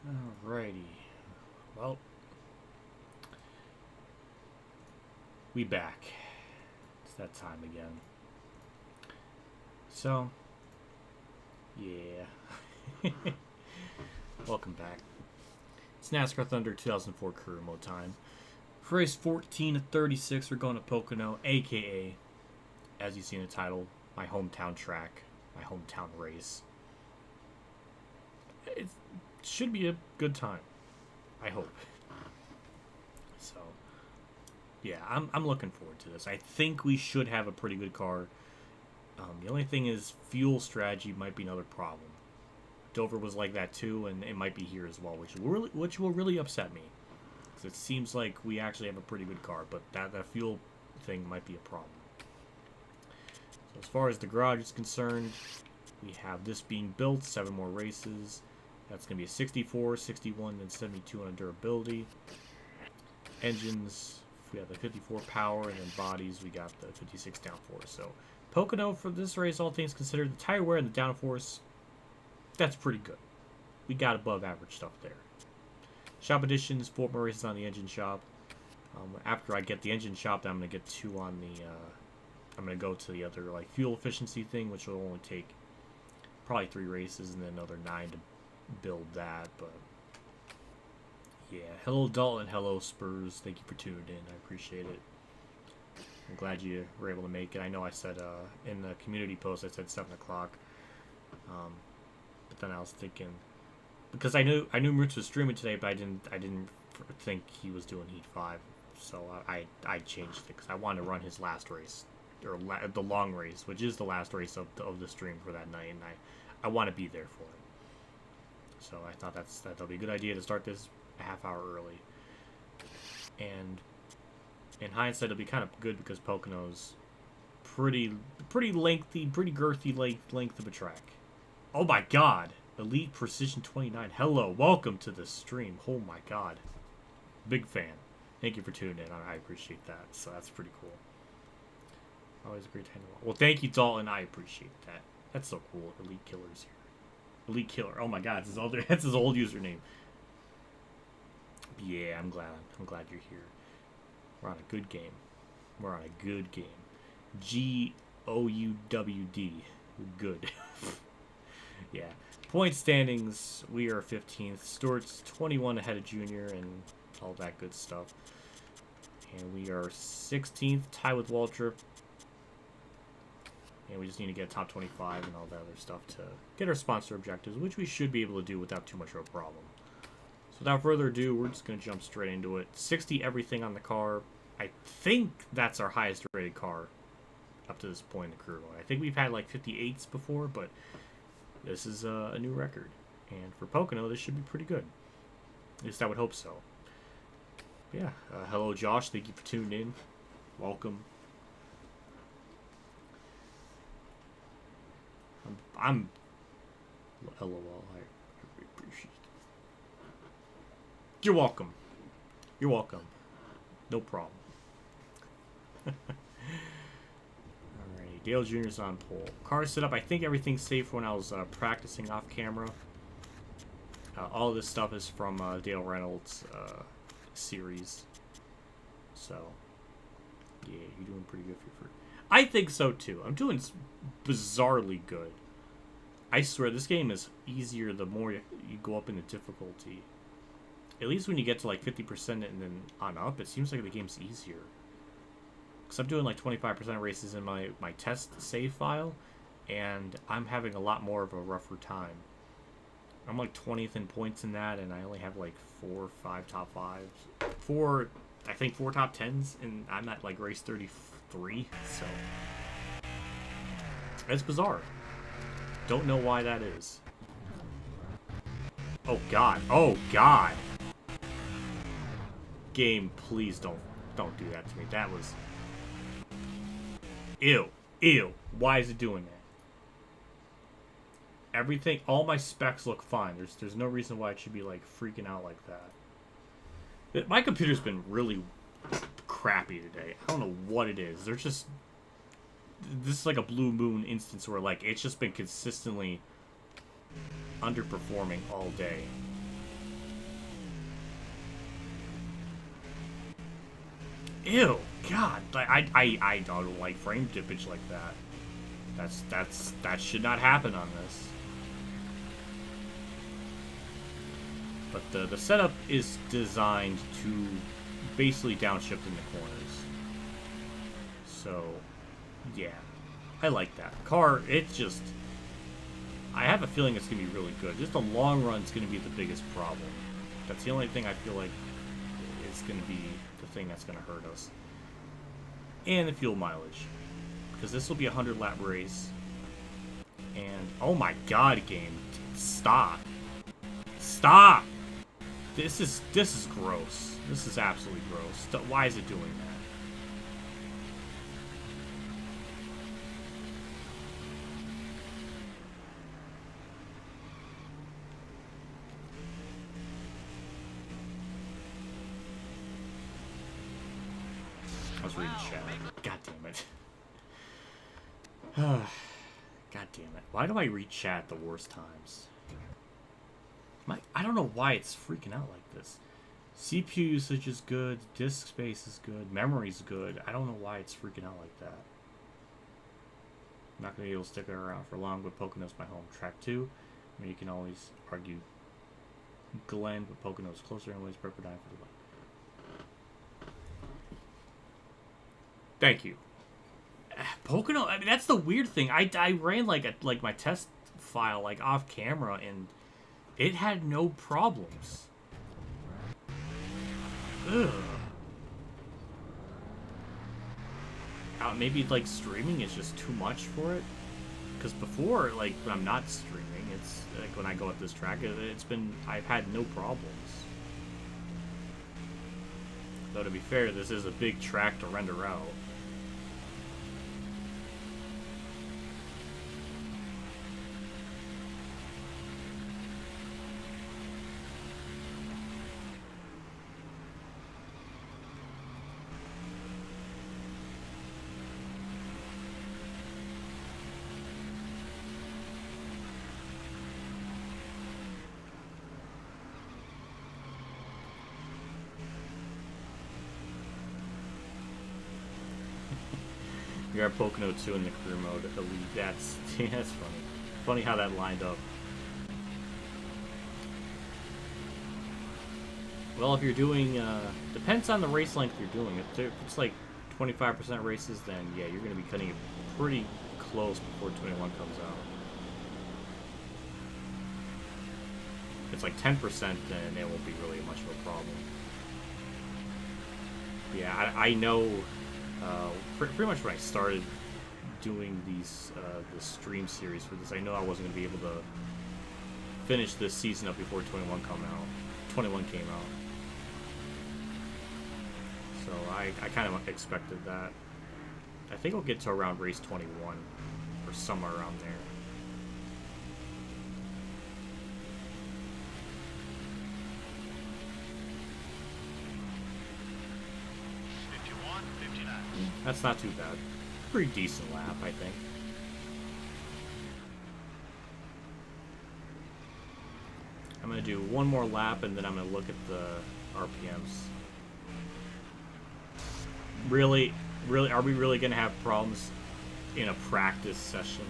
Alrighty. Well, we back. It's that time again. So, yeah. Welcome back. It's NASCAR Thunder 2004 career mode time. For race 14 of 36, we're going to Pocono, aka, as you see in the title, my hometown track, my hometown race. It should be a good time. I hope. So, yeah, I'm looking forward to this. I think we should have a pretty good car. The only thing is fuel strategy might be another problem. Dover was like that too, and it might be here as well, which will really upset me. Because it seems like we actually have a pretty good car, but that fuel thing might be a problem. So as far as the garage is concerned, we have this being built, 7 more races. That's going to be a 64, 61, and 72 on durability. Engines, we have the 54 power, and then bodies, we got the 56 downforce. So Pocono for this race, all things considered, the tire wear and the downforce, that's pretty good. We got above average stuff there. Shop additions, 4 more races on the engine shop. After I get the engine shop, then I'm going to get 2 on the, I'm going to go to the other like fuel efficiency thing, which will only take probably 3 races and then another 9 to build that. But yeah, hello Dalton, hello Spurs, thank you for tuning in, I appreciate it. I'm glad you were able to make it. I know I said in the community post I said 7 o'clock, but then I was thinking, because I knew Rich was streaming today, but I didn't think he was doing Heat 5, so I changed it because I wanted to run his last race, or the long race, which is the last race of the stream for that night, and I want to be there for it. So I thought that'll be a good idea to start this a half hour early. And in hindsight, it'll be kind of good because Pocono's pretty lengthy, pretty girthy length of a track. Oh my god! Elite Precision 29. Hello, welcome to the stream. Oh my god. Big fan. Thank you for tuning in. I appreciate that. So that's pretty cool. Always a great time to watch. Well, thank you, Dalton. I appreciate that. That's so cool. Elite Killer's here. Elite Killer. Oh my god, that's his old username. Yeah, I'm glad you're here. We're on a good game. We're on a good game. Goudwd. Good. Yeah. Point standings, we are 15th. Stewart's 21 ahead of Junior and all that good stuff. And we are 16th, tie with Waltrip. And we just need to get top 25 and all that other stuff to get our sponsor objectives, which we should be able to do without too much of a problem. So without further ado, we're just going to jump straight into it. 60 everything on the car. I think that's our highest rated car up to this point in the career mode. I think we've had like 58s before, but this is a new record. And for Pocono, this should be pretty good. At least I would hope so. But yeah, hello Josh, thank you for tuning in. Welcome. I'm LOL, I appreciate it. You're welcome. You're welcome. No problem. Alright, Dale Jr.'s on pole. Car set up. I think everything's safe when I was practicing off camera. All of this stuff is from Dale Reynolds' series. So, yeah, you're doing pretty good for I think so too. I'm doing bizarrely good. I swear, this game is easier the more you go up in the difficulty. At least when you get to like 50% and then on up, it seems like the game's easier. Because I'm doing like 25% races in my test save file, and I'm having a lot more of a rougher time. I'm like 20th in points in that, and I only have like 4 or 5 top 5s. I think 4 top 10s, and I'm at like race 33, so it's bizarre. Don't know why that is. Oh god. Oh god. Game, please don't do that to me. That was ew. Ew. Why is it doing that? Everything, all my specs look fine. There's no reason why it should be like freaking out like that. My computer's been really crappy today. I don't know what it is. They're just... This is like a Blue Moon instance where like it's just been consistently underperforming all day. Ew, God, I don't like frame dippage like that. That should not happen on this. But the setup is designed to basically downshift in the corners. So, yeah, I like that. Car, it's just, I have a feeling it's going to be really good. Just the long run is going to be the biggest problem. That's the only thing I feel like is going to be the thing that's going to hurt us. And the fuel mileage. Because this will be a 100 lap race. And, oh my god, game. Stop. Stop! This is gross. This is absolutely gross. Why is it doing that? I was reading chat. God damn it. God damn it. Why do I read chat at the worst times? I don't know why it's freaking out like this. CPU usage is good, disk space is good, memory's good. I don't know why it's freaking out like that. I'm not going to be able to stick around for long, but Pocono's my home. Track 2, I mean, you can always argue Glen, but Pocono's closer and ways Prepper dying for the light. Thank you. Pocono, I mean, that's the weird thing. I ran like my test file like off camera and it had no problems. Ugh. Maybe like streaming is just too much for it. Because before, like when I'm not streaming, it's like when I go at this track, I've had no problems. Though to be fair, this is a big track to render out. You are Pocono 2 in the career mode. Elite. That's funny. Funny how that lined up. Well, if you're doing, depends on the race length you're doing. If it's like 25% races, then yeah, you're going to be cutting it pretty close before 21 comes out. If it's like 10%, then it won't be really much of a problem. Yeah, I know. Pretty much when I started doing these the stream series for this, I know I wasn't going to be able to finish this season up before 21 came out. So I kind of expected that. I think we'll get to around race 21 or somewhere around there. That's not too bad. Pretty decent lap, I think. I'm going to do one more lap and then I'm going to look at the RPMs. Really, are we really going to have problems in a practice session?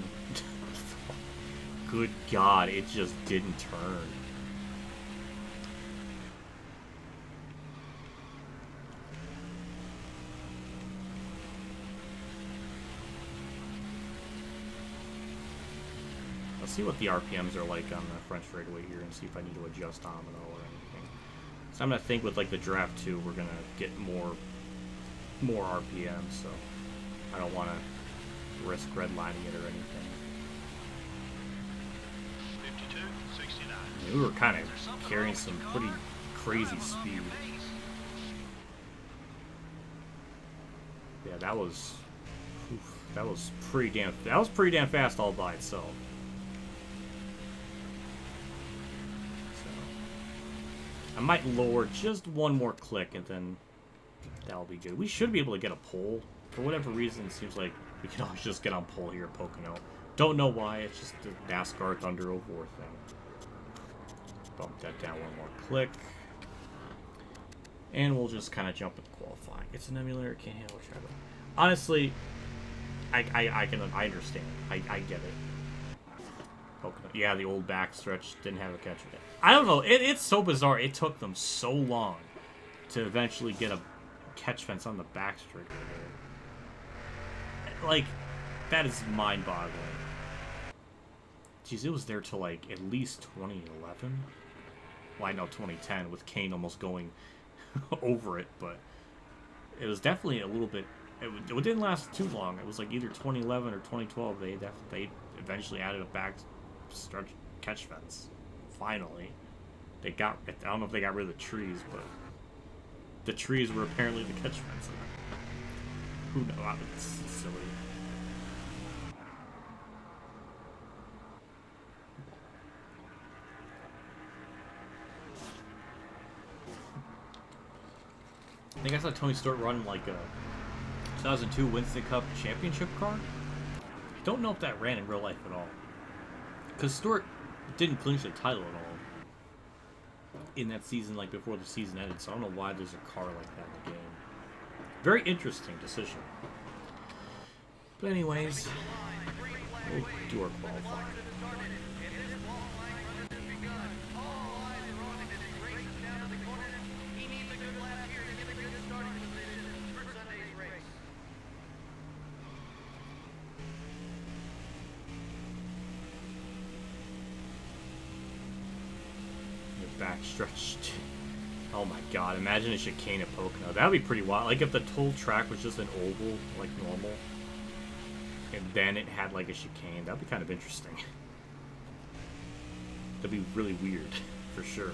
Good God, it just didn't turn. Let's see what the RPMs are like on the French straightaway here and see if I need to adjust them at all or anything. So I'm going to think with like the draft 2, we're going to get more RPMs, so I don't want to risk redlining it or anything. 52, 69. We were kind of carrying some pretty crazy speed. Yeah, that was pretty damn fast all by itself. I might lower just one more click and then that'll be good. We should be able to get a pole. For whatever reason, it seems like we can always just get on pole here at Pocono. Don't know why, it's just the NASCAR Thunder of War thing. Bump that down one more click. And we'll just kind of jump into qualifying. It's an emulator, it can't handle shadow. Honestly, I understand. I get it. Pocono. Yeah, the old backstretch didn't have a catcher. I don't know. It's so bizarre. It took them so long to eventually get a catch fence on the backstretch. Like, that is mind-boggling. Jeez, it was there till like at least 2011. Well, I know 2010 with Kane almost going over it, but it was definitely a little bit. It didn't last too long. It was like either 2011 or 2012. They eventually added a back stretch catch fence. Finally, they got. I don't know if they got rid of the trees, but the trees were apparently the catch fence. Who knows? It's silly. I think I saw Tony Stewart run like a 2002 Winston Cup championship car. I don't know if that ran in real life at all. Because Stewart didn't clinch the title at all in that season, like before the season ended, so I don't know why there's a car like that in the game. Very interesting decision. But anyways, we'll do our qualifying. Backstretched. Oh my god, imagine a chicane at Pocono. That would be pretty wild. Like if the whole track was just an oval, like normal, and then it had like a chicane. That would be kind of interesting. That'd be really weird, for sure.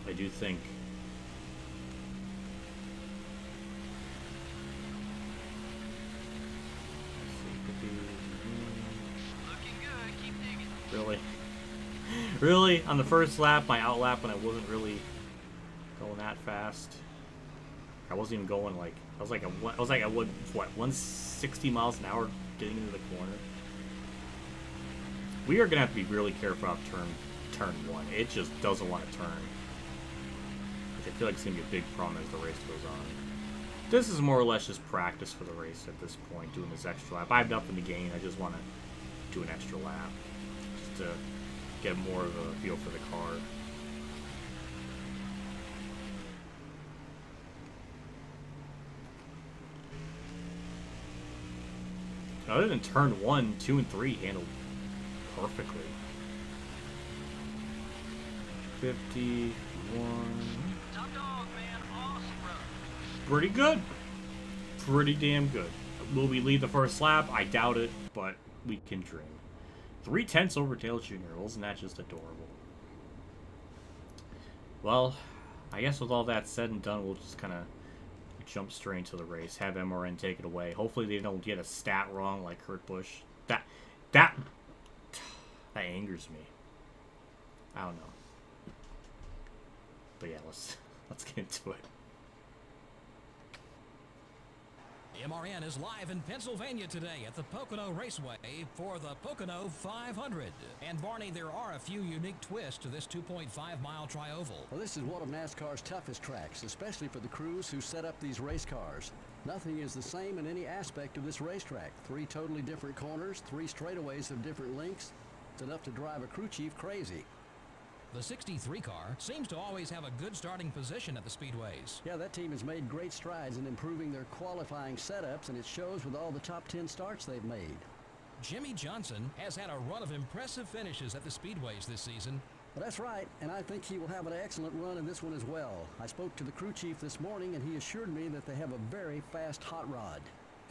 I do think Really? On the first lap, my out lap, when I wasn't really going that fast. I wasn't even going like I was like at what 160 miles an hour getting into the corner. We are gonna have to be really careful off turn one. It just doesn't want to turn. Which I feel like it's gonna be a big problem as the race goes on. This is more or less just practice for the race at this point, doing this extra lap. I have nothing to gain. I just want to do an extra lap just to get more of a feel for the car. Other than turn 1, 2, and 3 handled perfectly. 51. Top dog, man. Awesome run. Pretty good. Pretty damn good. Will we lead the first lap? I doubt it, but we can dream. 3/10 over Dale Jr. Wasn't that just adorable? Well, I guess with all that said and done, we'll just kind of jump straight into the race. Have MRN take it away. Hopefully they don't get a stat wrong like Kurt Busch. That angers me. I don't know. But yeah, let's get into it. MRN is live in Pennsylvania today at the Pocono Raceway for the Pocono 500. And Barney, there are a few unique twists to this 2.5-mile tri-oval. Well, this is one of NASCAR's toughest tracks, especially for the crews who set up these race cars. Nothing is the same in any aspect of this racetrack. 3 totally different corners, 3 straightaways of different lengths. It's enough to drive a crew chief crazy. The 63 car seems to always have a good starting position at the speedways. Yeah, that team has made great strides in improving their qualifying setups, and it shows with all the top 10 starts they've made. Jimmy Johnson has had a run of impressive finishes at the speedways this season. Well, that's right, and I think he will have an excellent run in this one as well. I spoke to the crew chief this morning, and he assured me that they have a very fast hot rod.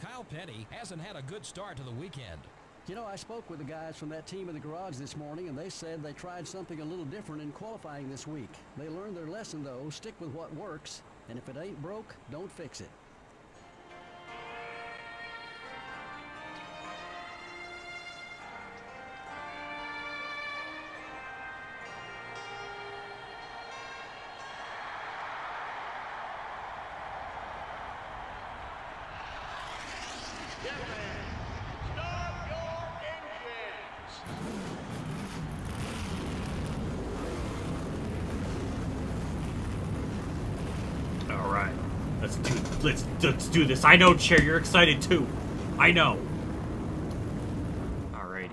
Kyle Petty hasn't had a good start to the weekend. You know, I spoke with the guys from that team in the garage this morning, and they said they tried something a little different in qualifying this week. They learned their lesson, though. Stick with what works, and if it ain't broke, don't fix it. All right, let's do this. I know, Chair, you're excited too. I know. Alrighty.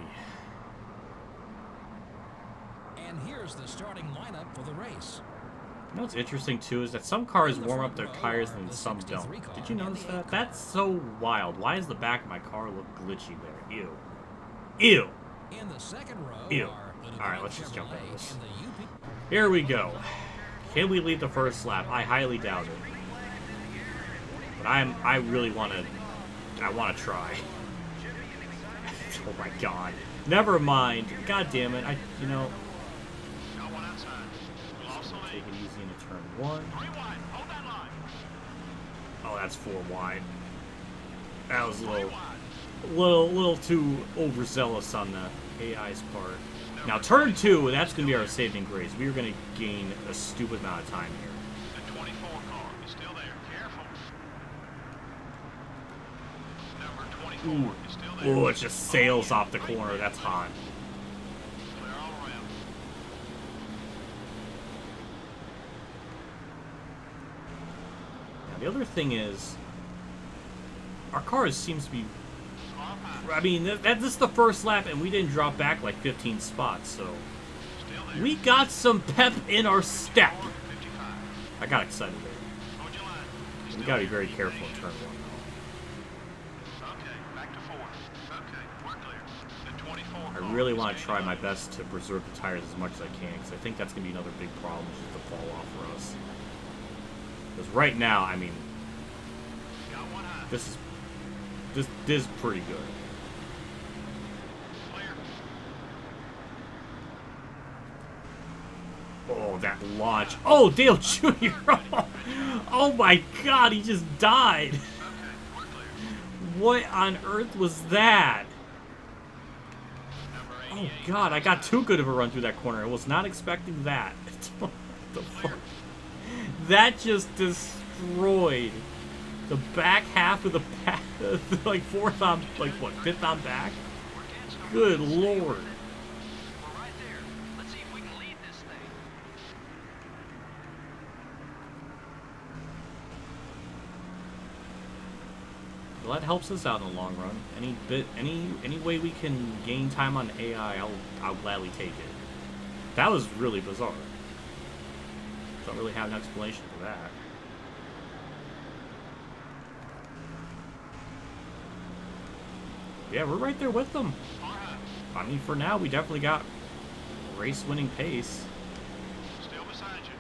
And here's the starting lineup for the race. You know what's interesting too is that some cars warm up their tires and some don't. Did you notice that? That's so wild. Why does the back of my car look glitchy there? Ew. Ew. In the second row Ew. are the Alright, let's just jump into this. and the UP. Here we go. Can we lead the first lap? I highly doubt it. But I really want to try. Oh my god. Never mind. God damn it. You know, take it easy into turn 1. Oh, that's 4 wide. That was a little too overzealous on the AI's part. Now turn 2, that's going to be our saving grace. We are going to gain a stupid amount of time here. The 24 car is still there. Careful. Number 24 is still there. Ooh, it just sails off the corner. That's hot. Clear all around. Now, the other thing is, our car seems to be... I mean, this is the first lap, and we didn't drop back like 15 spots, so... We got some pep in our step. I got excited there. We gotta be very careful in turn 1, though. Okay, back to 4. Okay, we're clear. The 24 I really want to try my best to preserve the tires as much as I can, because I think that's going to be another big problem, just the fall off for us. Because right now, I mean, this is pretty good. Oh, that launch. Oh, Dale Jr. Oh my god, he just died. What on earth was that? Oh god, I got too good of a run through that corner. I was not expecting that. What the fuck? That just destroyed the back half of the pack. Like fourth on, like what, fifth on back? Good lord. We're right there. Let's see if we can lead this thing. Well, that helps us out in the long run. Any way we can gain time on AI, I'll gladly take it. That was really bizarre. Don't really have an explanation for that. Yeah, we're right there with them. I mean, for now, we definitely got race-winning pace. Still beside you.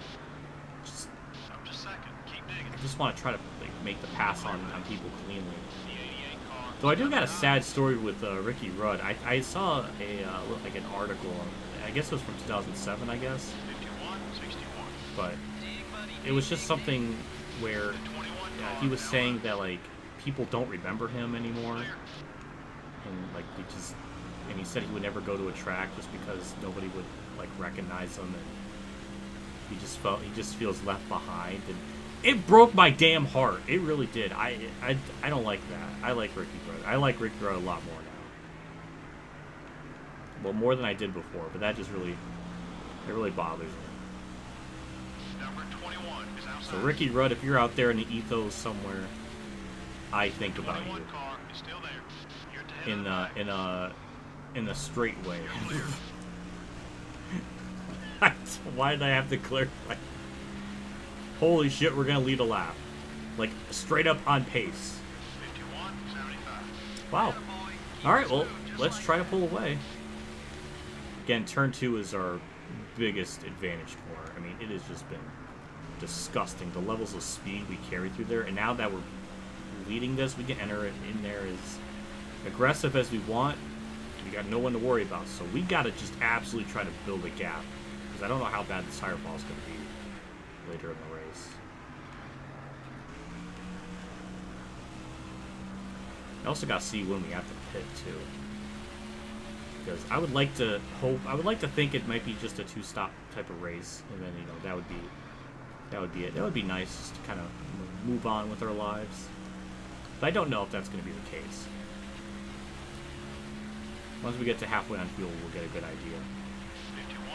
Just, Up to second. Keep digging. I just want to try to make the pass on people cleanly. The 88 car. Though I do got a sad story with Ricky Rudd. I saw like an article. I guess it was from 2007. I guess, 51, 61. but it was just something where he was saying that like people don't remember him anymore, and like and he said he would never go to a track just because nobody would like recognize him, and he just feels left behind, and it broke my damn heart. It really did. I don't like that. I like Ricky Rudd. I like Ricky Rudd a lot more now. Well, more than I did before, but that just really bothers me. Number 21 is outside. So Ricky Rudd, if you're out there in the ethos somewhere, I think about 21 you car is still there. You're at the head of the pack. in a straight way. Why did I have to clarify? Holy shit, we're gonna lead a lap, like straight up on pace. 51, 75. Wow. All right, well, let's try to pull away. Again, turn 2 is our biggest advantage corner. I mean, it has just been disgusting. The levels of speed we carry through there, and now that we're leading this, we can enter it in there as aggressive as we want. We got no one to worry about, so we got to just absolutely try to build a gap, because I don't know how bad the tire fall is going to be later in the race. I also got to see when we have to pit too, because I would like to think it might be just a 2-stop type of race, and then that would be it. That would be nice just to kind of move on with our lives. But I don't know if that's going to be the case. Once we get to halfway on fuel, we'll get a good idea.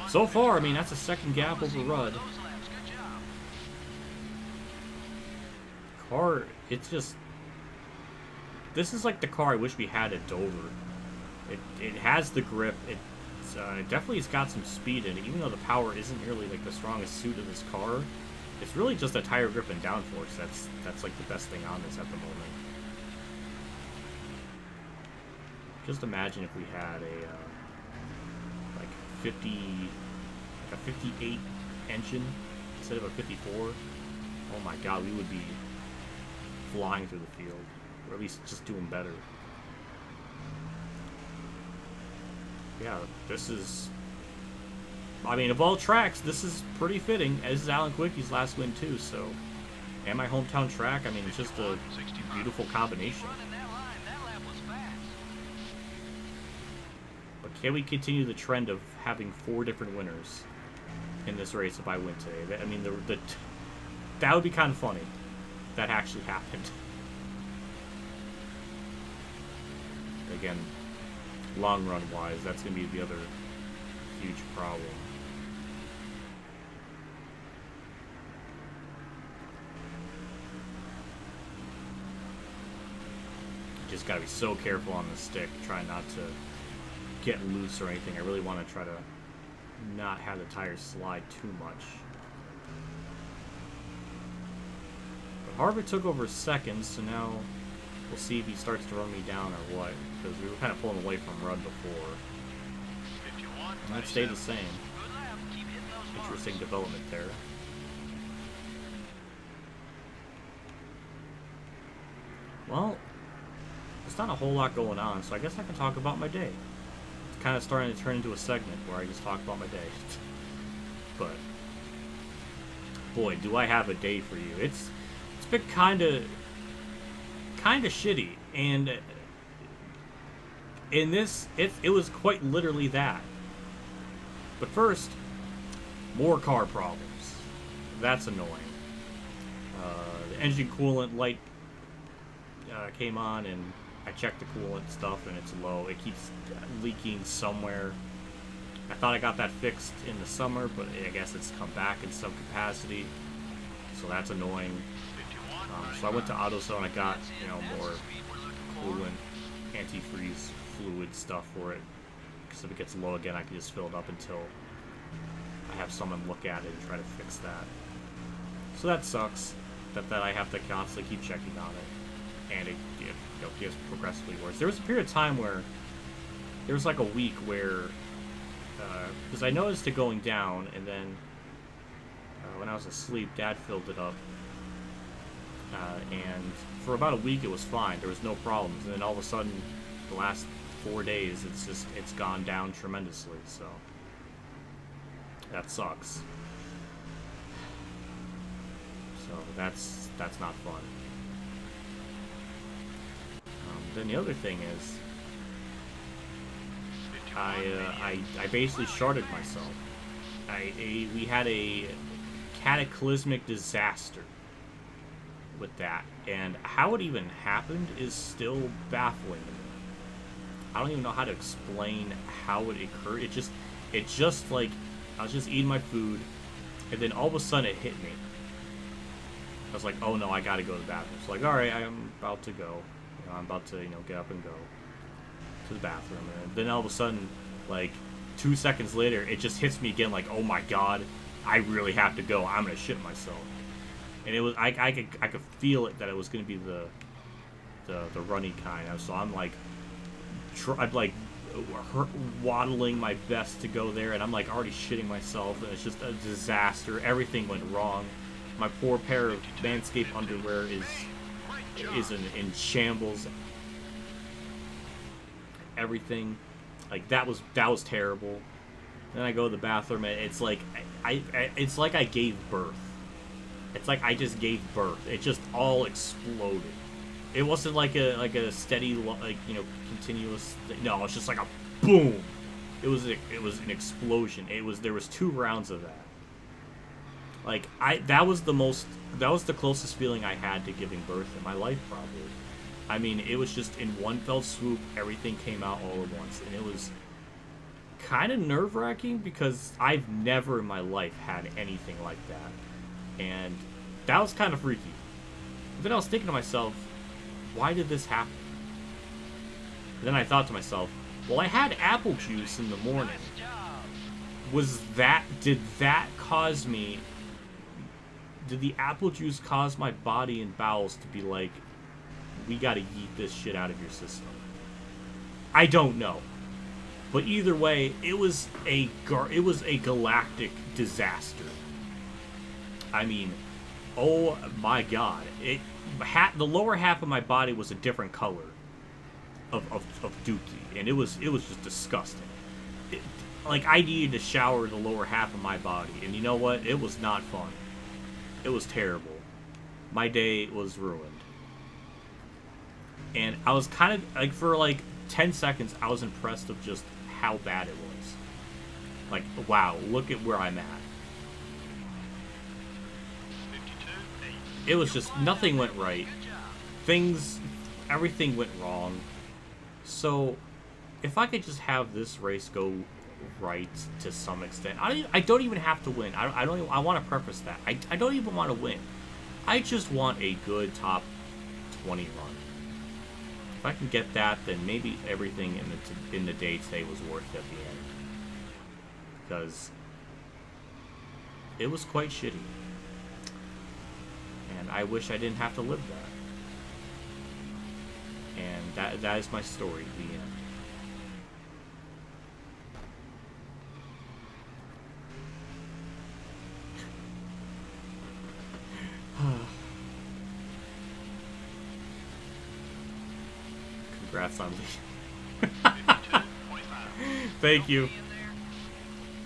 So far, I mean, that's a second gap over Rudd. Car, it's just... This is like the car I wish we had at Dover. It has the grip. It's definitely it's got some speed in it, even though the power isn't really like the strongest suit of this car. It's really just a tire grip and downforce. That's like the best thing on this at the moment. Just imagine if we had a like 58 engine instead of a 54. Oh my God, we would be flying through the field, or at least just doing better. Yeah, this is... I mean, of all tracks, this is pretty fitting. This is Alan Quicky's last win, too, so... And my hometown track, I mean, it's just a beautiful combination. But can we continue the trend of having 4 different winners in this race if I win today? I mean, that would be kind of funny if that actually happened. Again, long run wise, that's going to be the other huge problem. Just got to be so careful on the stick, try not to get loose or anything. I really want to try to not have the tires slide too much. But Harvick took over seconds, so now we'll see if he starts to run me down or what, because we were kind of pulling away from Rudd before. And that stayed the same. Interesting development there. Well, there's not a whole lot going on, so I guess I can talk about my day. It's kind of starting to turn into a segment where I just talk about my day. But boy, do I have a day for you. It's been kind of shitty, and in this, it was quite literally that. But first, more car problems. That's annoying. The engine coolant light came on, and I checked the coolant stuff, and it's low. It keeps leaking somewhere. I thought I got that fixed in the summer, but I guess it's come back in some capacity, so that's annoying. So I went to AutoZone. I got, you know, more coolant, antifreeze fluid stuff for it. Because if it gets low again, I can just fill it up until I have someone look at it and try to fix that. So that sucks. That I have to constantly keep checking on it, and it gets progressively worse. There was a period of time where there was like a week where, because I noticed it going down, and then when I was asleep, Dad filled it up. And for about a week it was fine, there was no problems, and then all of a sudden the last 4 days it's gone down tremendously, so that sucks. So that's not fun. Then the other thing is I basically sharded myself. We had a cataclysmic disaster with that, and how it even happened is still baffling to me. I don't even know how to explain how it occurred. It just like I was just eating my food, and then all of a sudden it hit me. I was like, oh no, I gotta go to the bathroom. So like, all right, I'm about to go. You know, I'm about to, get up and go to the bathroom, and then all of a sudden, like 2 seconds later, it just hits me again. Like, oh my God, I really have to go. I'm gonna shit myself. And it was I could feel it that it was gonna be the runny kind. So I'm like, waddling my best to go there, and I'm like already shitting myself, and it's just a disaster. Everything went wrong. My poor pair of Manscaped underwear is in shambles. Everything, like that was terrible. Then I go to the bathroom, and it's like it's like I gave birth. It's like I just gave birth. It just all exploded. It wasn't like a steady, continuous thing. No, it's just like a boom. It was an explosion. There was 2 rounds of that. Like that was the closest feeling I had to giving birth in my life, probably. I mean, it was just in one fell swoop, everything came out all at once. And it was kind of nerve-wracking because I've never in my life had anything like that. And that was kind of freaky. But then I was thinking to myself, why did this happen? And then I thought to myself, well, I had apple juice in the morning. Did the apple juice cause my body and bowels to be like, we gotta yeet this shit out of your system? I don't know. But either way, it was a galactic disaster. I mean, oh my god. The lower half of my body was a different color of dookie, and it was just disgusting. Like, I needed to shower the lower half of my body, and you know what? It was not fun. It was terrible. My day was ruined. And I was kind of, like, for like 10 seconds, I was impressed of just how bad it was. Like, wow, look at where I'm at. It was just, nothing went right. Everything went wrong. So, if I could just have this race go right to some extent. I don't even have to win. I want to preface that. I don't even want to win. I just want a good top 20 run. If I can get that, then maybe everything in the day today was worth it at the end. Because it was quite shitty. And I wish I didn't have to live that. And that is my story, the end. Congrats on me. Thank you.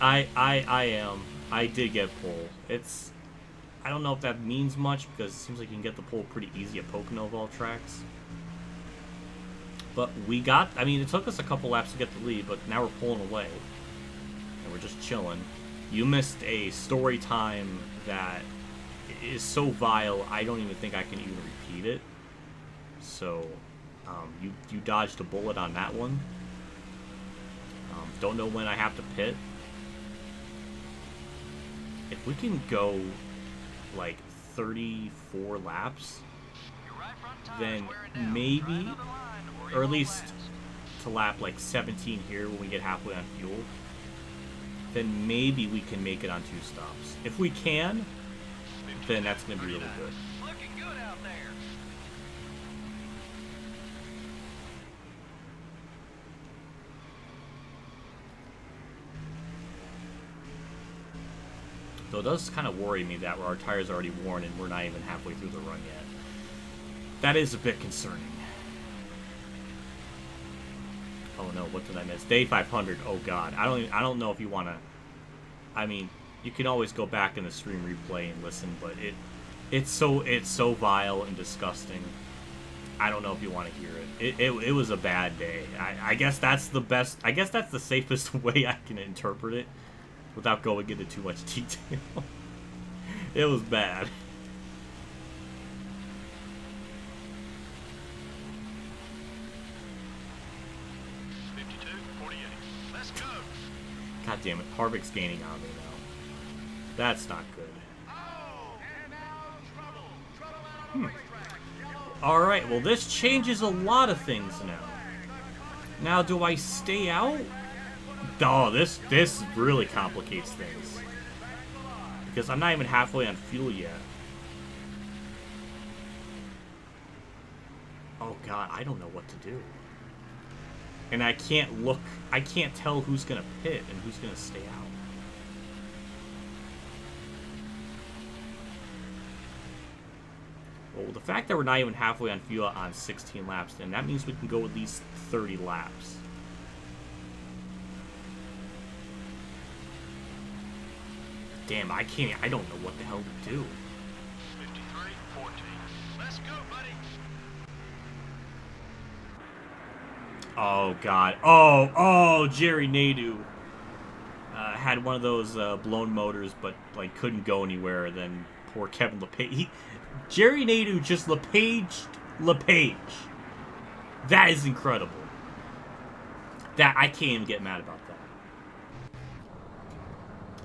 I am. I did get pole. I don't know if that means much because it seems like you can get the pole pretty easy at Pocono of all tracks. But I mean, it took us a couple laps to get the lead, but now we're pulling away. And we're just chilling. You missed a story time that is so vile, I don't even think I can even repeat it. So, you dodged a bullet on that one. Don't know when I have to pit. If we can go like 34 laps, then maybe, or at least to lap like 17 here when we get halfway on fuel, then maybe we can make it on 2 stops. If we can, then that's going to be really good. Looking good out there. Though it does kind of worry me that our tires are already worn and we're not even halfway through the run yet. That is a bit concerning. Oh no, what did I miss? Day 500. Oh god. I don't know if you want to. I mean, you can always go back in the stream replay and listen, but it's so vile and disgusting. I don't know if you want to hear it. It was a bad day. I guess that's the best. I guess that's the safest way I can interpret it, without going into too much detail. It was bad. Let's go. God damn it, Harvick's gaining on me now. That's not good. Alright, well this changes a lot of things now. Now, do I stay out? Oh, this really complicates things. Because I'm not even halfway on fuel yet. Oh god, I don't know what to do. And I can't tell who's gonna pit and who's gonna stay out. Well, the fact that we're not even halfway on fuel on 16 laps, then that means we can go at least 30 laps. Damn, I don't know what the hell to do. 53-14. Let's go, buddy. Oh god. Oh, Jerry Nadeau had one of those blown motors, but like couldn't go anywhere. Then poor Kevin LePage. Jerry Nadeau just LePage. That is incredible. That I can't even get mad about that.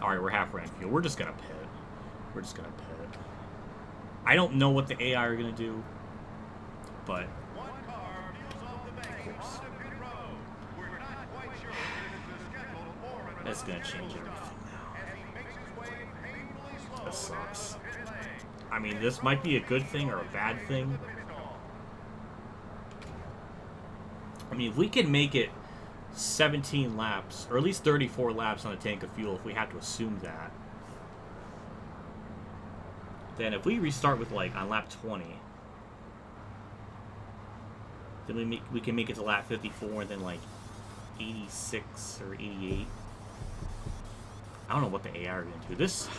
Alright, we're halfway on fuel. We're just gonna pit. We're just gonna pit. I don't know what the AI are gonna do, but that's gonna change everything now. That sucks. I mean, this might be a good thing or a bad thing. I mean, if we can make it 17 laps, or at least 34 laps on a tank of fuel, if we have to assume that, then if we restart with, like, on lap 20, then we can make it to lap 54 and then, like, 86 or 88. I don't know what the AI are going to do. This...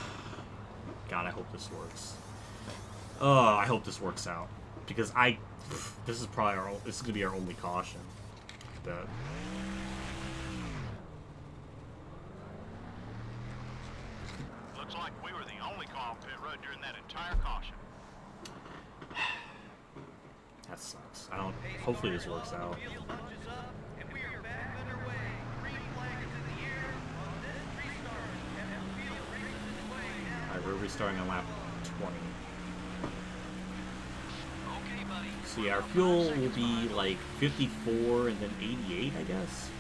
God, I hope this works. Oh, I hope this works out. Because this is probably this is going to be our only caution. But... Looks like we were the only car on pit road during that entire caution. That sucks. Hopefully this works out. Alright, we're restarting on lap 20. So yeah, our fuel will be like 54 and then 88, I guess.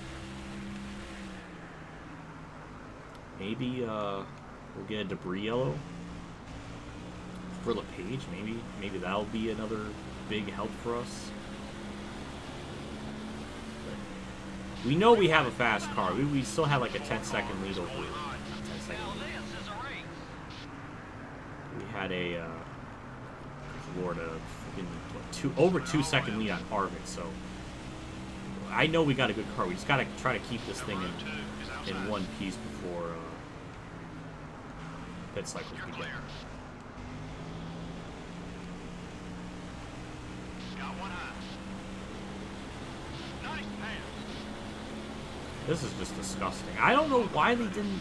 Maybe we'll get a debris yellow for LePage. Maybe that'll be another big help for us. But we know we have a fast car. We still have like a 10-second lead over. 10-second lead. We had a Florida over 2-second lead on Harvick, so I know we got a good car. We just got to try to keep this thing in one piece before pit cycles begin. This is just disgusting. I don't know why they didn't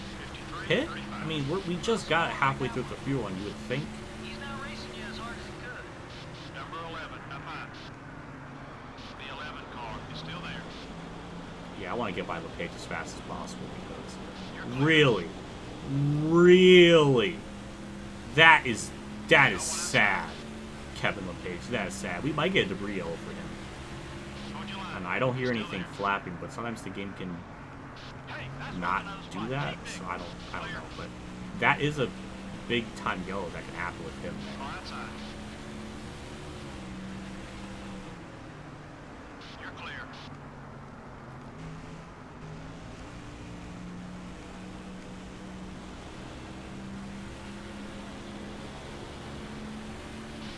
pit. I mean, we just got it halfway through the fuel, and you would think. He's not racing you as hard as he could. Number 11, up high. The 11 car is still there. Yeah, I want to get by LePage as fast as possible because really, that is sad, Kevin LePage. That is sad. We might get a debris yellow for him. And I don't hear anything flapping, but sometimes the game can not do that, so I don't know. But that is a big time yellow that can happen with him. You're clear.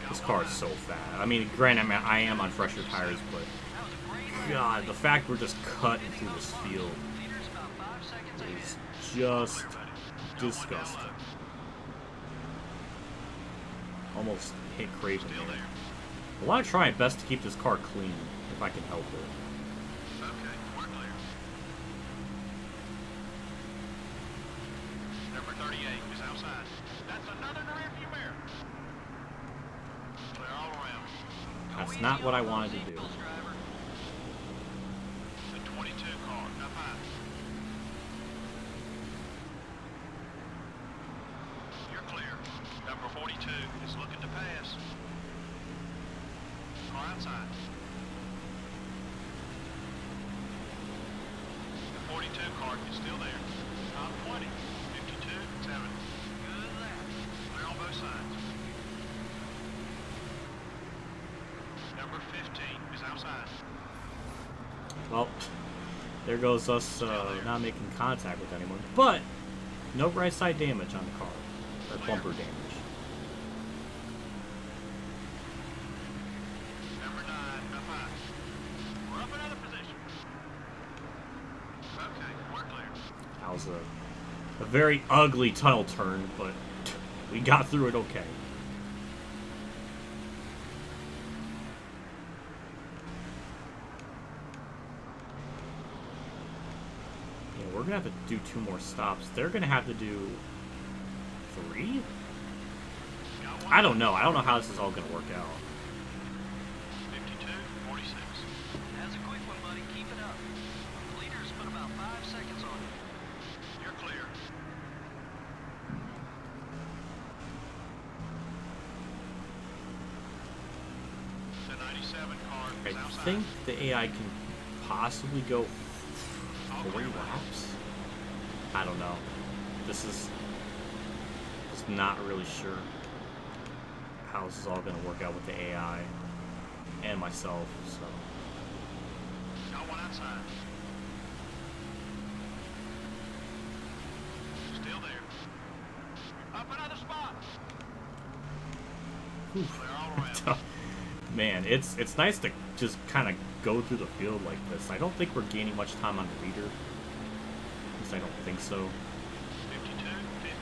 This car is so fast. I mean, granted, I am on fresher tires, but God, the fact we're just cutting through this field is just disgusting. Almost hit Craven there. I want to try my best to keep this car clean, if I can help it. Okay, we're clear. Number 38 is outside. That's another rearview mirror. Clear all around. That's not what I wanted to do. The 22 car, up high. You're clear. Number 42 is looking to pass. Car outside. The 42 car is still there. Top 20, 52, 7. Good lap. Clear on both sides. Number 15 is outside. Well, there goes us not making contact with anyone. But no right side damage on the car. Or bumper damage. Number 9, up high. We're up another position. Okay, we're clear. That was a very ugly tunnel turn, but we got through it okay. Yeah, we're gonna have to do 2 more stops. They're gonna have to do 3? I don't know. I don't know how this is all gonna work out. 52, 46. 37 car is I outside. think the AI can possibly go 40 laps. I don't know. This is just not really sure how this is all going to work out with the AI and myself. So Got one outside. Still there. Up another spot. Clear all around. man, it's nice to just kind of go through the field like this. I don't think we're gaining much time on the leader. At least I don't think so. 52, 50.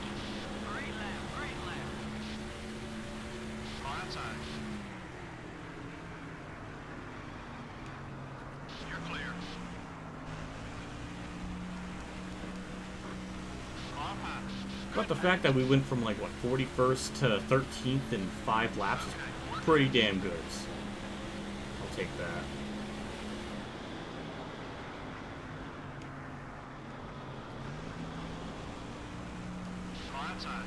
Great lap. Car outside. You're clear. Car high. But the fact that we went from like what 41st to 13th in 5 laps is pretty damn good. So I'll take that. Car outside.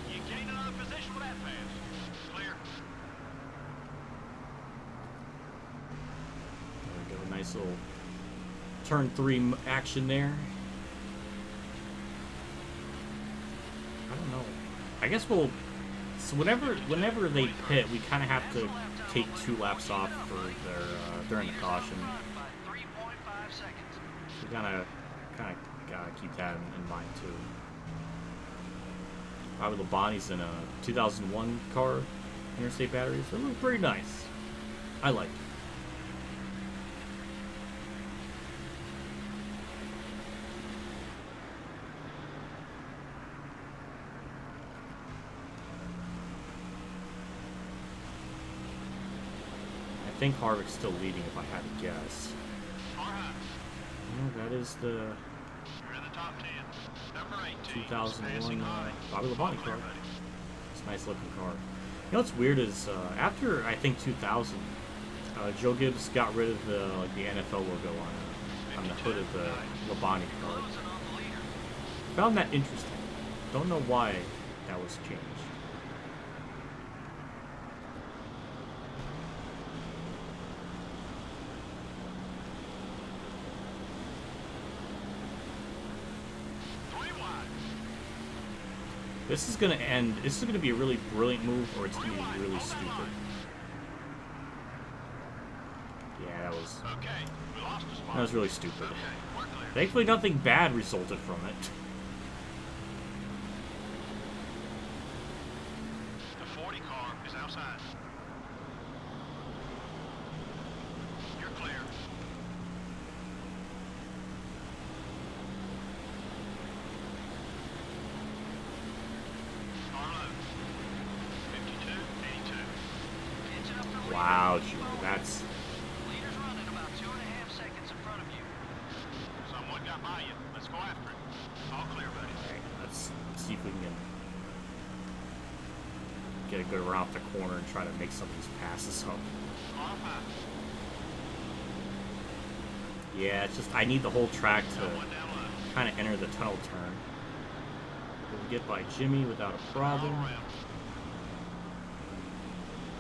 You gained another position with that pass. Clear. There we go, nice little turn 3 action there. I don't know. I guess we'll. So whenever they pit, we kind of have to take 2 laps off for their during the caution. We kind of gotta keep that in mind too. Probably Labonte's in a 2001 car, interstate batteries. They look pretty nice. I like it. I think Harvick's still leading if I had to guess. No, that is the You're in the top 10. Number 18. 2001 Bobby Labonte car. It's a nice looking car. You know what's weird is after I think 2000, Joe Gibbs got rid of the NFL logo on the hood of the Labonte car. Found that interesting. Don't know why that was changed. This is gonna end. This is gonna be a really brilliant move, or it's gonna be really stupid. Yeah, that was really stupid. Thankfully, nothing bad resulted from it. The 40 car is outside. You're clear. Wow, that's. Leader's running about 2.5 seconds in front of you. Someone got by you. Let's go after it. All clear, buddy. Alright, let's see if we can get a good route off the corner and try to make some of these passes up. Yeah, it's just I need the whole track to kind of enter the tunnel turn. We'll get by Jimmy without a problem.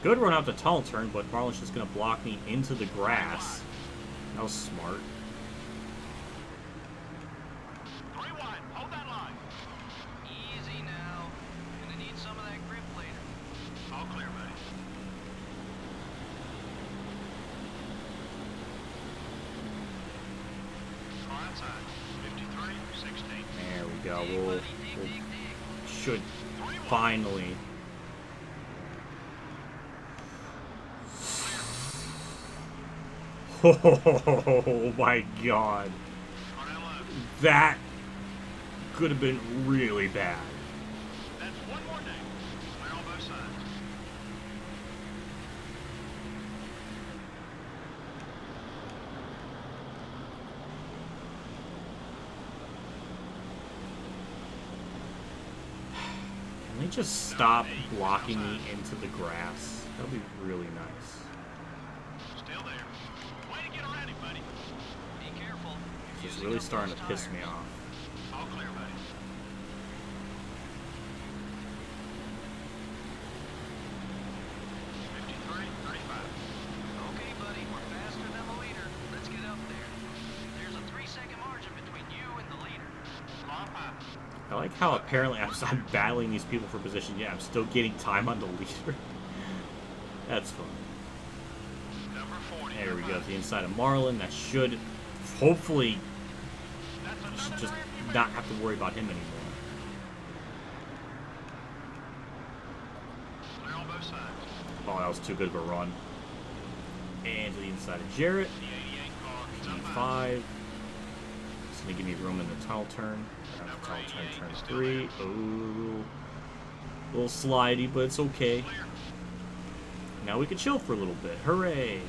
Good run out the tunnel turn, but Marlon's just going to block me into the grass. That was smart. 3 wide. Hold that line. Easy now. Gonna need some of that grip later. All clear, buddy. Car outside. 53, 16. There we go. We'll should finally. Oh my god. That could have been really bad. That's one more day. Clear on both sides. Can they just stop blocking me into the grass? That would be really nice. Still there. Way to get around him, buddy. Be careful. It's really starting to piss me off. All clear, buddy. like how apparently I'm battling these people for position, yet I'm still getting time on the leader. That's fun. Number 40. There we go, to the inside of Marlin. That should, hopefully, just not have to worry about him anymore. Clear on both sides. Oh, that was too good of a run. And to the inside of Jarrett. The 88 car. T5. It's going to give me room in the tunnel turn. Tunnel turn, turn 3. Oh, a little slidey, but it's okay. Clear. Now we can chill for a little bit. Hooray!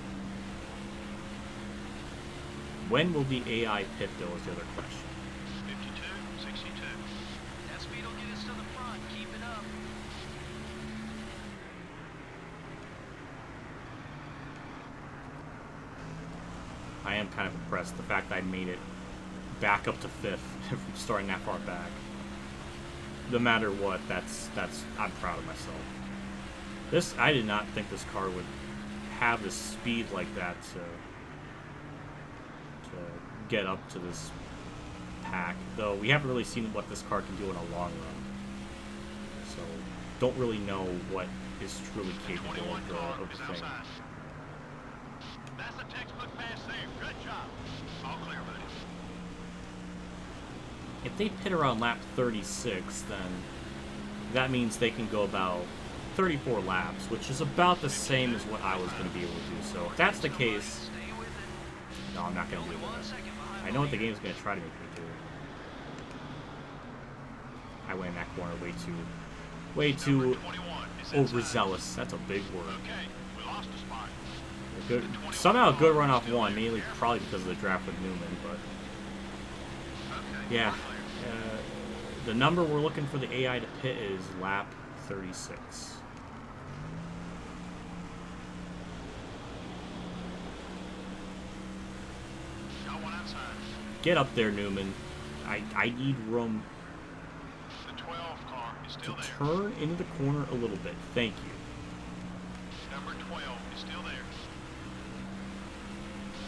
When will the AI pit, though, is the other question. 52, 62. That speed will get us to the front. Keep it up. I am kind of impressed. The fact that I made it back up to 5th from starting that far back. No matter what, I'm proud of myself. I did not think this car would have the speed like that to get up to this pack. Though we haven't really seen what this car can do in a long run. So don't really know what is truly capable 21 car of is the thing. outside. That's a textbook pass there. Good job. All clear, buddy. If they pit around lap 36, then that means they can go about 34 laps, which is about the same as what I was going to be able to do. So if that's the case, Stay with it. no, I'm not going to Only do 1 that. second behind I know what the game's going to try to make me do. I went in that corner way too Number 21 is inside. overzealous. That's a big word. Okay, we lost a spot. Good, somehow a good run off one, mainly probably because of the draft with Newman, but Okay, yeah. we're clear. The number we're looking for the AI to pit is lap 36. Got one outside. Get up there, Newman. I need room The 12 car is to still there. turn into the corner a little bit. Thank you. Number 12 is still there.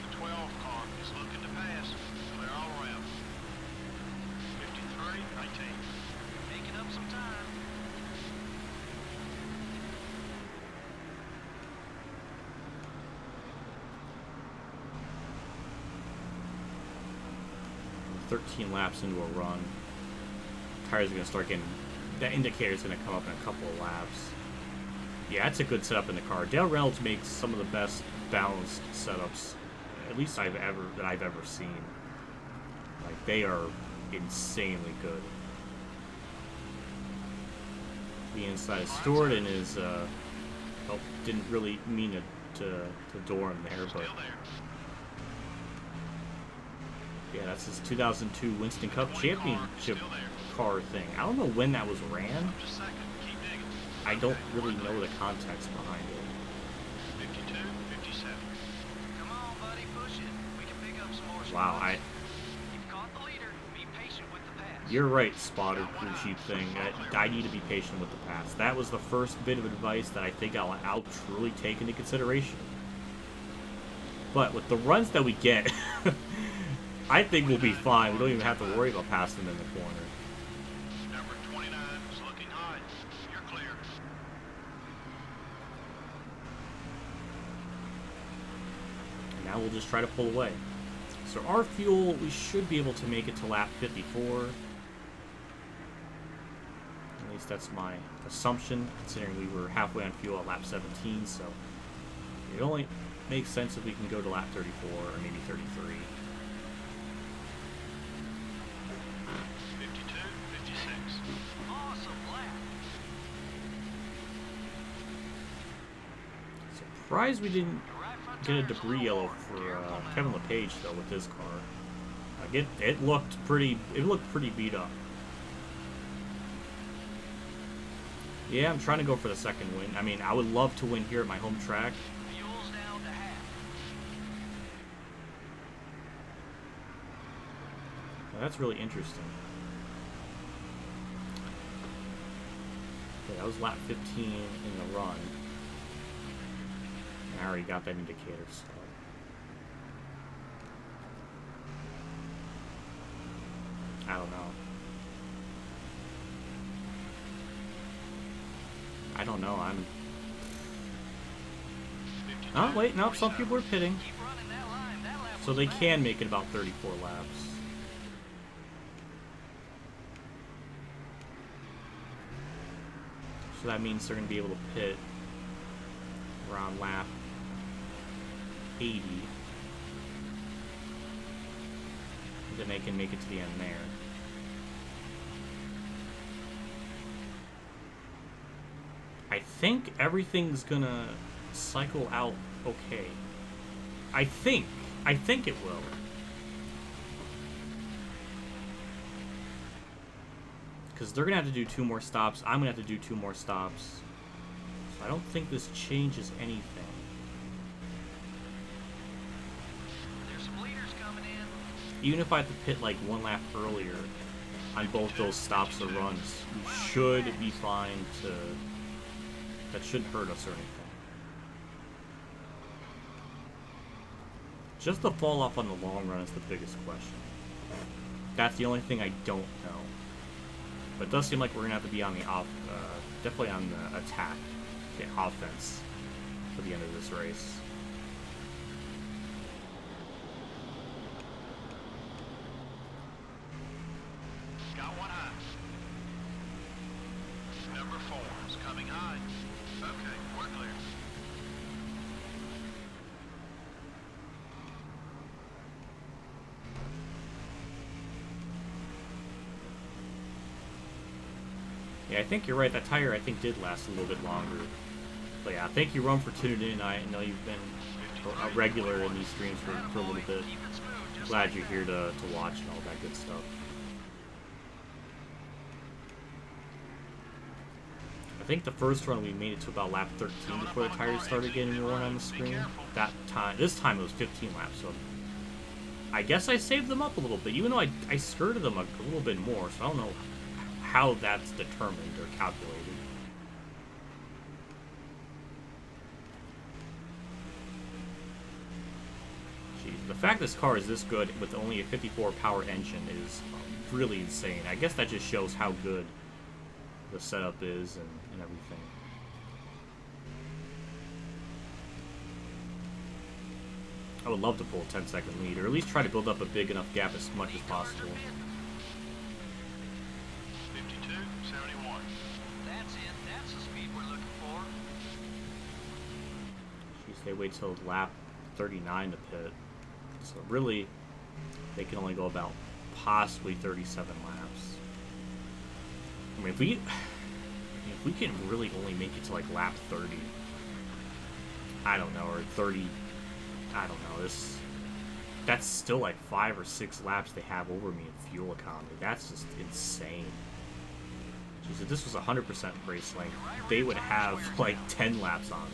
The 12 car is looking to pass. Clear all around. 53, 19. Making up some time. We're 13 laps into a run. Tires are going to start getting... That indicator's going to come up in a couple of laps. Yeah, that's a good setup in the car. Dale Reynolds makes some of the best balanced setups, at least I've ever seen. Like, they are insanely good. The inside of Stewart and his, oh, didn't really mean to door him there, but Still there. yeah, that's his 2002 Winston Cup Championship Still there. car thing. I don't know when that was ran. Just a second. Keep digging. I don't really know the context behind it. 52, 57. Come on, buddy, push it. We can pick up some more spots. Wow, You've caught the leader. Be patient with the pass. you're right, Spotter Crew Sheep thing. I need to be patient with the pass. That was the first bit of advice that I think I'll truly take into consideration. But with the runs that we get, I think we'll be fine. We don't even have to worry about passing them in the corner. Number 29 is looking hot. You're clear. And now we'll just try to pull away. So our fuel, we should be able to make it to lap 54. At least that's my assumption, considering we were halfway on fuel at lap 17, so it only makes sense if we can go to lap 34 or maybe 33. 52, 56. Awesome lap. Surprised we didn't Your right front get a tire's debris low yellow hard. for Careful now. Kevin LePage though with his car. It looked pretty beat up. Yeah, I'm trying to go for the second win. I mean, I would love to win here at my home track. Fuel's down to half. Now, that's really interesting. Okay, that was lap 15 in the run. And I already got that indicator, so. I don't know. I don't know. Oh, wait, no, some people are pitting. Keep running that line. That lap So was they fast. can make it about 34 laps. So that means they're going to be able to pit around lap 80. Then they can make it to the end there. I think everything's gonna cycle out okay. I think it will. Because they're gonna have to do 2 more stops. I'm gonna have to do 2 more stops. So I don't think this changes anything. There's some leaders coming in. Even if I have to pit like 1 lap earlier on both those stops or runs, we should be fine to... That shouldn't hurt us or anything. Just the fall off on the long run is the biggest question. That's the only thing I don't know. But it does seem like we're going to have to be on the definitely on the attack, the offense, for the end of this race. Got one high. Number 4 is coming high. Okay, we're clear. Yeah, I think you're right. That tire, I think, did last a little bit longer. But yeah, thank you, Ron, for tuning in. I know you've been a regular in these streams for a little bit. Keep it smooth. Just Glad like you're that. here to watch and all that good stuff. I think the first run we made it to about lap 13 before the tires started getting worn on the screen. This time it was 15 laps, so I guess I saved them up a little bit, even though I skirted them a little bit more, so I don't know how that's determined or calculated. Jeez, the fact this car is this good with only a 54 power engine is really insane. I guess that just shows how good the setup is and everything. I would love to pull a 10-second lead, or at least try to build up a big enough gap as much as possible. 52-71. That's it. That's the speed we're looking for. Jeez, they wait till lap 39 to pit. So really, they can only go about possibly 37 laps. I mean, if we can really only make it to like lap 30, I don't know, or 30, I don't know. That's still like 5 or 6 laps they have over me in fuel economy. That's just insane. Jeez, if this was 100% race length, they would have like 10 laps on me.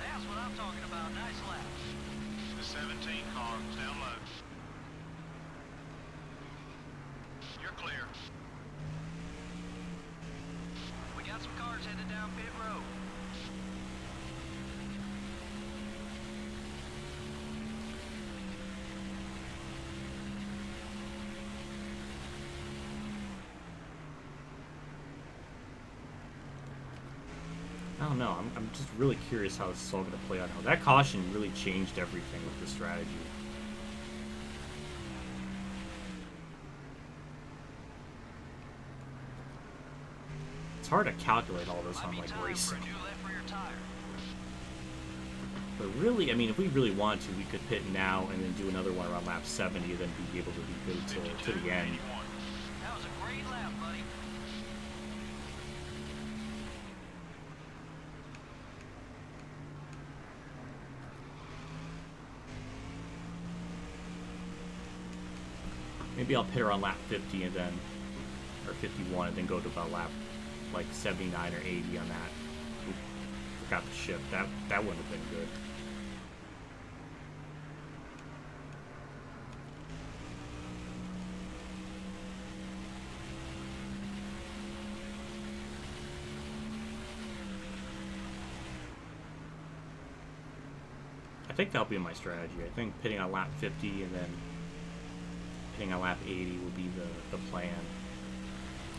That's what I'm talking about. Nice lap. The 17 car is down low. You're clear. We got some cars headed down pit road. I don't know. I'm just really curious how this is all going to play out now. That caution really changed everything with the strategy. It's hard to calculate all this Might on be like time for racing. a new left rear tire. But really, I mean, if we really wanted to, we could pit now and then do another one around lap 70 and then be able to be good to the end. That was a great lap, buddy. Maybe I'll pit around lap 50 and then, or 51, and then go to about lap like 79 or 80 on that. Oop, forgot the shift. That wouldn't have been good. think that'll be my strategy. I think pitting on lap 50 and then pitting on lap 80 will be the plan.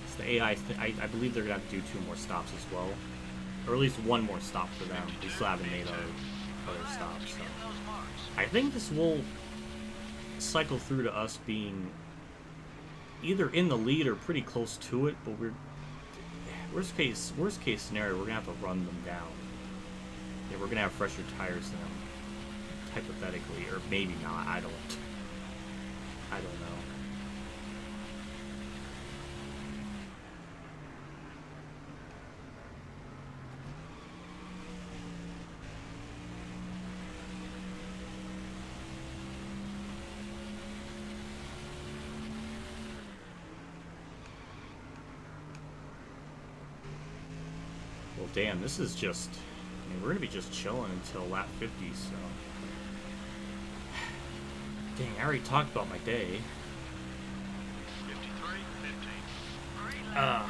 So the AI, I believe they're going to have to do 2 more stops as well. Or at least 1 more stop for them. They still haven't made other stops. So I think this will cycle through to us being either in the lead or pretty close to it, but we're worst case scenario, we're gonna have to run them down. Yeah, we're gonna have fresher tires than them, hypothetically, or maybe not. I don't know. Well, damn, this is just... I mean, we're going to be just chilling until lap 50, so... Dang, I already talked about my day. 53, 15.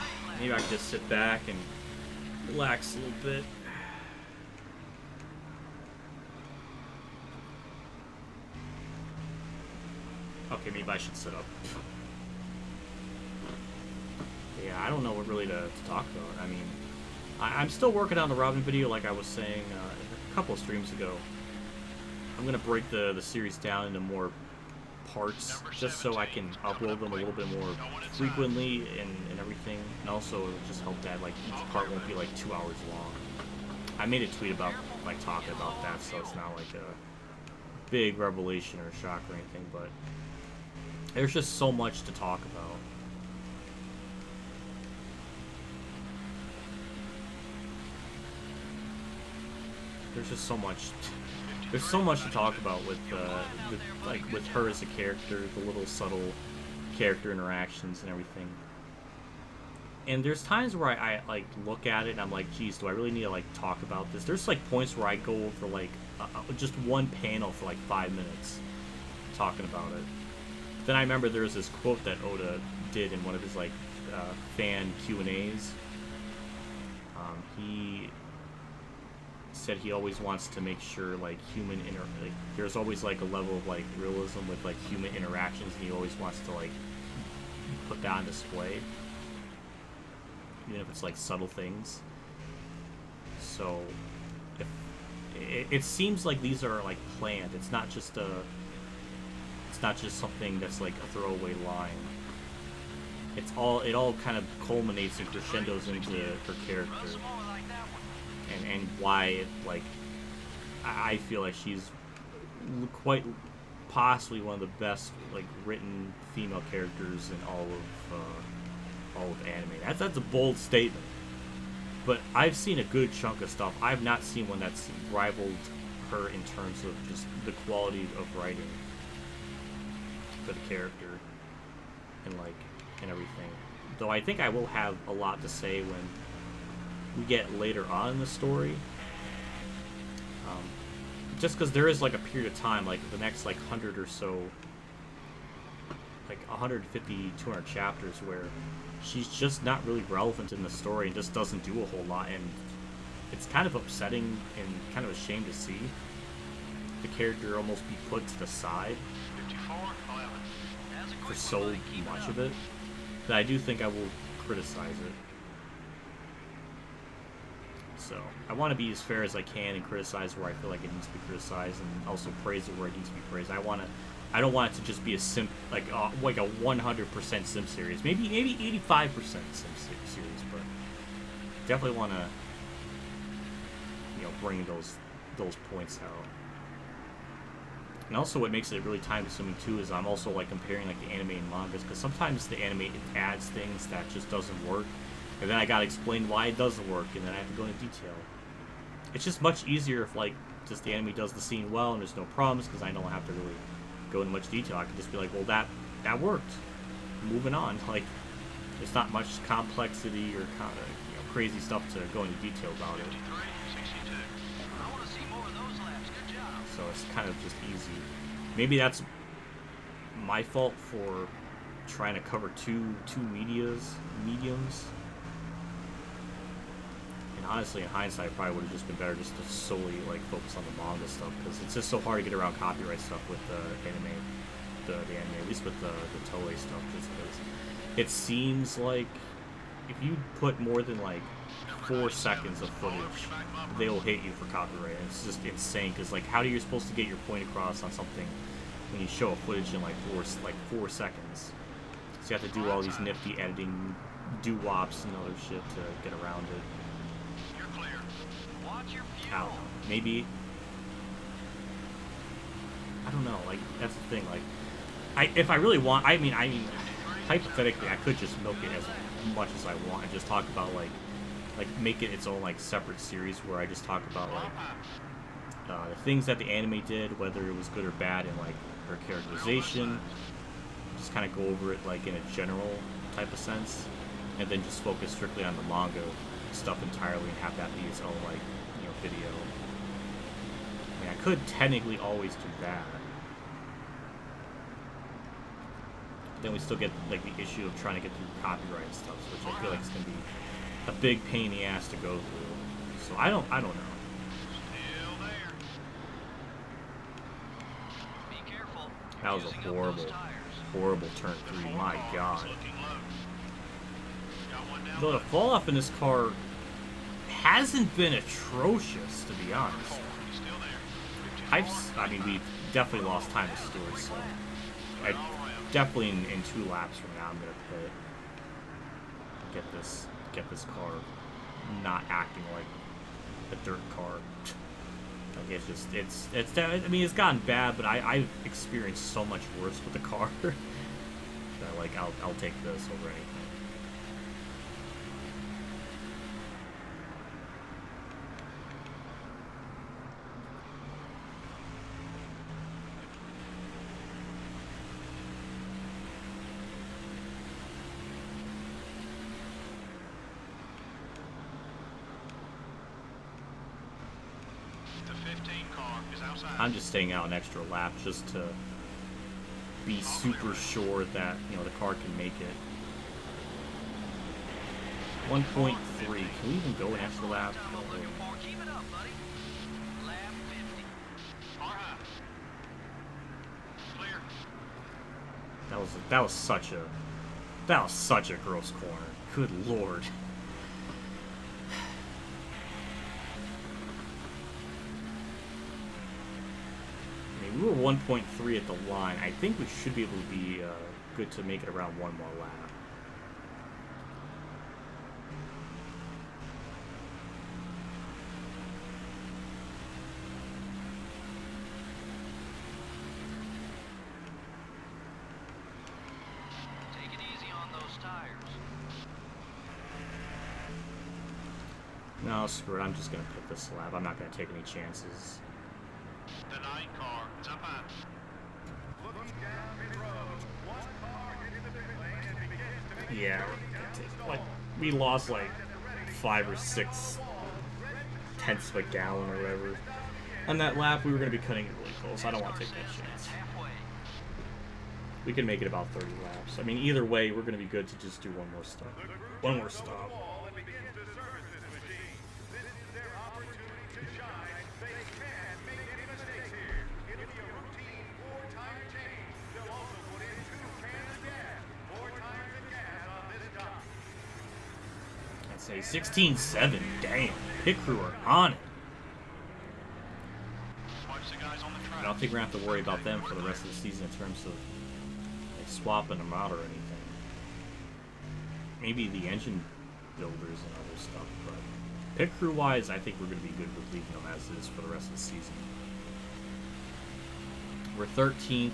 Maybe I can just sit back and relax a little bit. Okay, maybe I should sit up. Yeah, I don't know what really to talk about. I mean... I'm still working on the Robin video, like I was saying a couple of streams ago. I'm going to break the series down into more parts, just so I can upload them a little bit more frequently and everything. And also, it'll just help that like each part won't be like 2 hours long. I made a tweet about like talking about that, so it's not like a big revelation or shock or anything, but there's just so much to talk about. There's just so much. There's so much to talk about with with her as a character, the little subtle character interactions and everything. And there's times where I like look at it and I'm like, geez, do I really need to like talk about this? There's like points where I go over like just one panel for like 5 minutes talking about it. Then I remember there was this quote that Oda did in one of his like fan Q&As. He said he always wants to make sure like there's always like a level of like realism with like human interactions, and he always wants to like put that on display, even if it's like subtle things. So if it seems like these are like planned, it's not just something that's like a throwaway line. It all kind of culminates and crescendos into her character. And why it, like, I feel like she's quite possibly one of the best like written female characters in all of anime. That's a bold statement, but I've seen a good chunk of stuff. I've not seen one that's rivaled her in terms of just the quality of writing for the character and everything. Though I think I will have a lot to say when we get later on in the story, just because there is like a period of time, like the next like 100 or so, like 150, 200 chapters, where she's just not really relevant in the story and just doesn't do a whole lot, and it's kind of upsetting and kind of a shame to see the character almost be put to the side 54, 11. for so much of it that I do think I will criticize it. So I want to be as fair as I can and criticize where I feel like it needs to be criticized, and also praise it where it needs to be praised. I don't want it to just be a like a 100% sim series. Maybe 85% sim series, but definitely want to bring those points out. And also, what makes it really time consuming too is I'm also like comparing like the anime and mangas, because sometimes the anime adds things that just doesn't work. And then I gotta explain why it doesn't work, and then I have to go into detail. It's just much easier if, like, just the anime does the scene well and there's no problems, because I don't have to really go into much detail. I can just be like, well, that worked. Moving on. Like, there's not much complexity or kind of crazy stuff to go into detail about it. 53, 62. I want to see more of those laps. Good job. So it's kind of just easy. Maybe that's my fault for trying to cover two mediums. And honestly, in hindsight, it probably would have just been better just to solely like focus on the manga stuff, because it's just so hard to get around copyright stuff with the anime, the anime, at least with the Toei stuff, just because it seems like if you put more than like 4 seconds of footage, they'll hit you for copyright. And it's just insane, because like, how are you supposed to get your point across on something when you show a footage in like 4 seconds? So you have to do all these nifty editing doo-wops and other shit to get around it. You're clear. Watch your I fuel. don't know. Maybe, I don't know. Like, that's the thing. Like, if I really want, I mean, hypothetically, I could just milk it as much as I want and just talk about like make it its own like separate series where I just talk about like the things that the anime did, whether it was good or bad, and like her characterization. Just kind of go over it like in a general type of sense, and then just focus strictly on the manga stuff entirely and have that be its own like, you know, video. I mean, I could technically always do that. Then we still get like the issue of trying to get through copyright stuff, which I feel like is gonna be a big pain in the ass to go through. So I don't know. Still there. Be careful. That was a Using up horrible, those tires. horrible turn 3. My God. Looking low. Got one down. Though the fall off in this car hasn't been atrocious, to be honest. He's still there. I mean, we definitely lost time to Stewart, so I definitely in 2 laps from now I'm gonna pit. Get this car not acting like a dirt car. Like, it's just it's I mean, it's gotten bad, but I've experienced so much worse with the car that like I'll take this over anything. The 15 car is outside. I'm just staying out an extra lap just to be super sure that, you know, the car can make it. 1.3. Can we even go an extra lap? Time I'm looking for. Keep it up, buddy. Lap 50. Car high. Clear. That was such a gross corner. Good lord. I mean, we were 1.3 at the line. I think we should be able to be good to make it around 1 more lap. Take it easy on those tires. No, screw it. I'm just going to pit this lap. I'm not going to take any chances. The 9 car is up high. Yeah, like we lost like 5 or 6 tenths of a gallon or whatever. On that lap, we were going to be cutting it really close. I don't want to take that chance. Halfway. We can make it about 30 laps. I mean, either way, we're going to be good to just do one more stop. One more stop. I'd say 16-7. Damn. Pit crew are on it. Watch the guys on the track. I don't think we're going to have to worry about them for the rest of the season in terms of like, swapping them out or anything. Maybe the engine builders and other stuff, but pit crew wise, I think we're going to be good with leaving them as is for the rest of the season. We're 13th,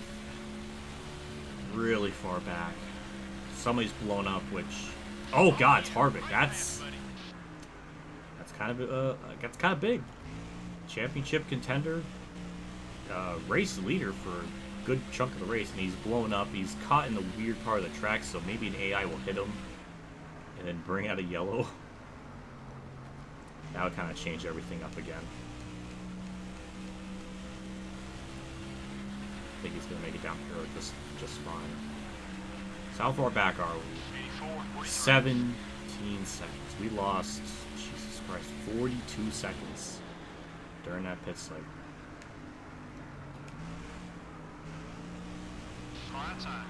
really far back. Somebody's blown up, which, oh god, it's Harvick. That's kind of big. Championship contender, race leader for a good chunk of the race, and he's blown up. He's caught in the weird part of the track, so maybe an AI will hit him and then bring out a yellow. That would kind of change everything up again. I think he's gonna make it down here just fine. So how far back are we? 84, 43. 17 seconds. We lost, Jesus Christ, 42 seconds during that pit cycle. Car outside.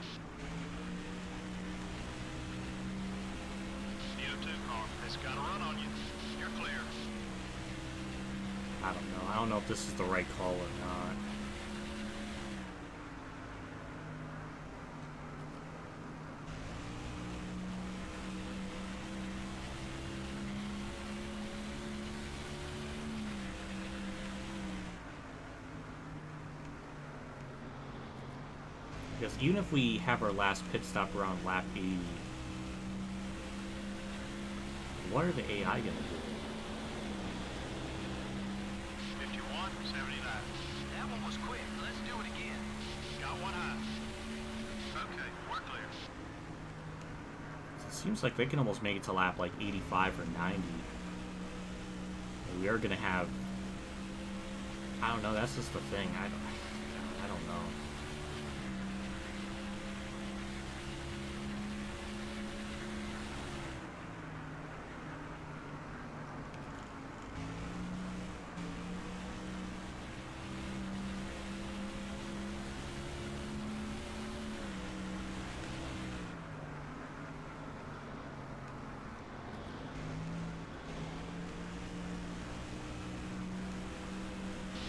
CO2 car. It's got a run on you. You're clear. I don't know. I don't know if this is the right call or not. Because even if we have our last pit stop around lap 80, what are the AI going to do? 51, 79. That one was quick. Let's do it again. Got one high. Okay, we're clear. It seems like they can almost make it to lap like 85 or 90. We are going to have... I don't know, that's just the thing. I don't know.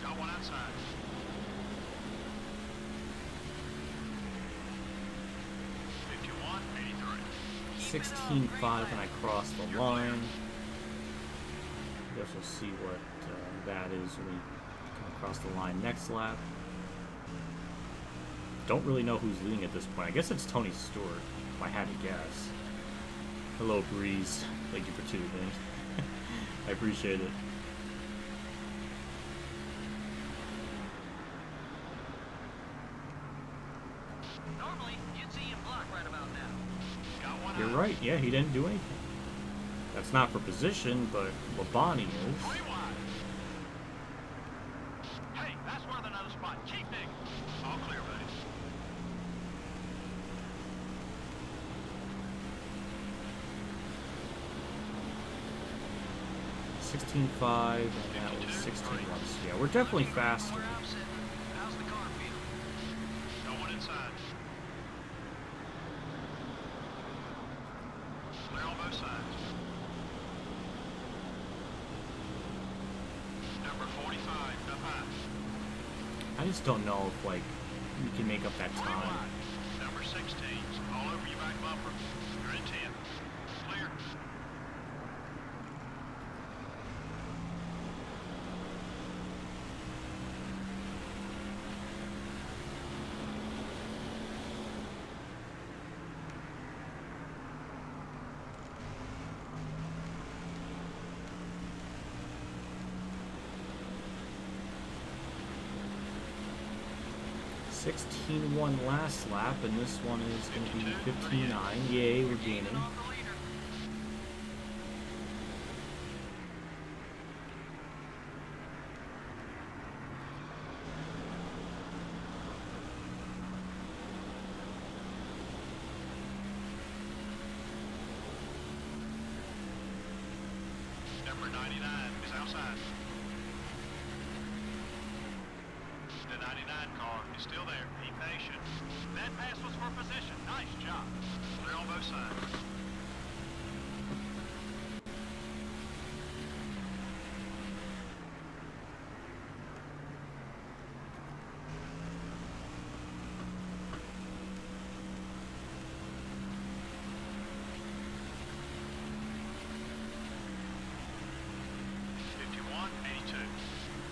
Got one outside. 51, 83. 16.5 and I cross the line. I guess we'll see what that is when we come across the line next lap. Don't really know who's leading at this point. I guess it's Tony Stewart, if I had to guess. Hello, Breeze. Thank you for tuning in. I appreciate it. Normally, you'd see him block right about now. Got one You're high. right. Yeah, he didn't do anything. That's not for position, but Labonte is. 3 wide. Hey, that's worth another spot. Keep digging. All clear, buddy. 16.5, and that was 16.1. So yeah, we're definitely faster. Where I'm sitting, how's the car feel? No one inside. Clear on both sides. Number 45, up high. I just don't know if, like, we can make up that 3 time. wide. Number 16's all over your back bumper. You're in 10. Clear. $16.1 last lap, and this one is going to be 15.9. Yay, we're gaining. Off the leader. Number 99 is outside. The 99 car is still there. Be patient. That pass was for position. Nice job. Clear on both sides.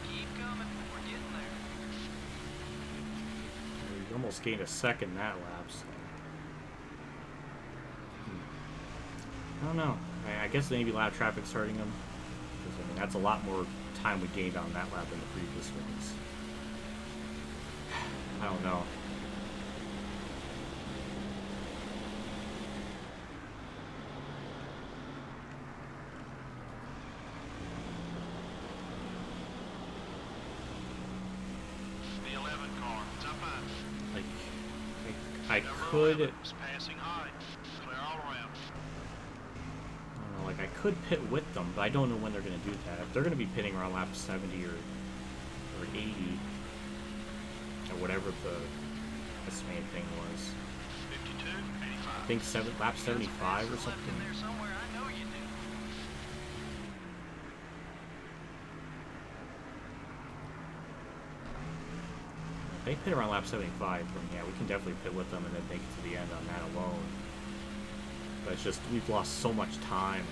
Keep coming. We're getting there. We almost gained a second that lap, so. I don't know. I guess maybe lap traffic's hurting them. Because, I mean, that's a lot more time we gained on that lap than the previous ones. I don't know. The 11 car is up high. Like, I Number could, 11 is passing high. Clear all around. I don't know, like, I could pit with them, but I don't know when they're going to do that. If they're going to be pitting around lap 70 or 80, or whatever the estimated thing was. 52, 85. I think lap 75 or something. In there somewhere, I know you do. They pit around lap 75, then yeah, we can definitely pit with them and then make it to the end on that alone. But it's just, we've lost so much time.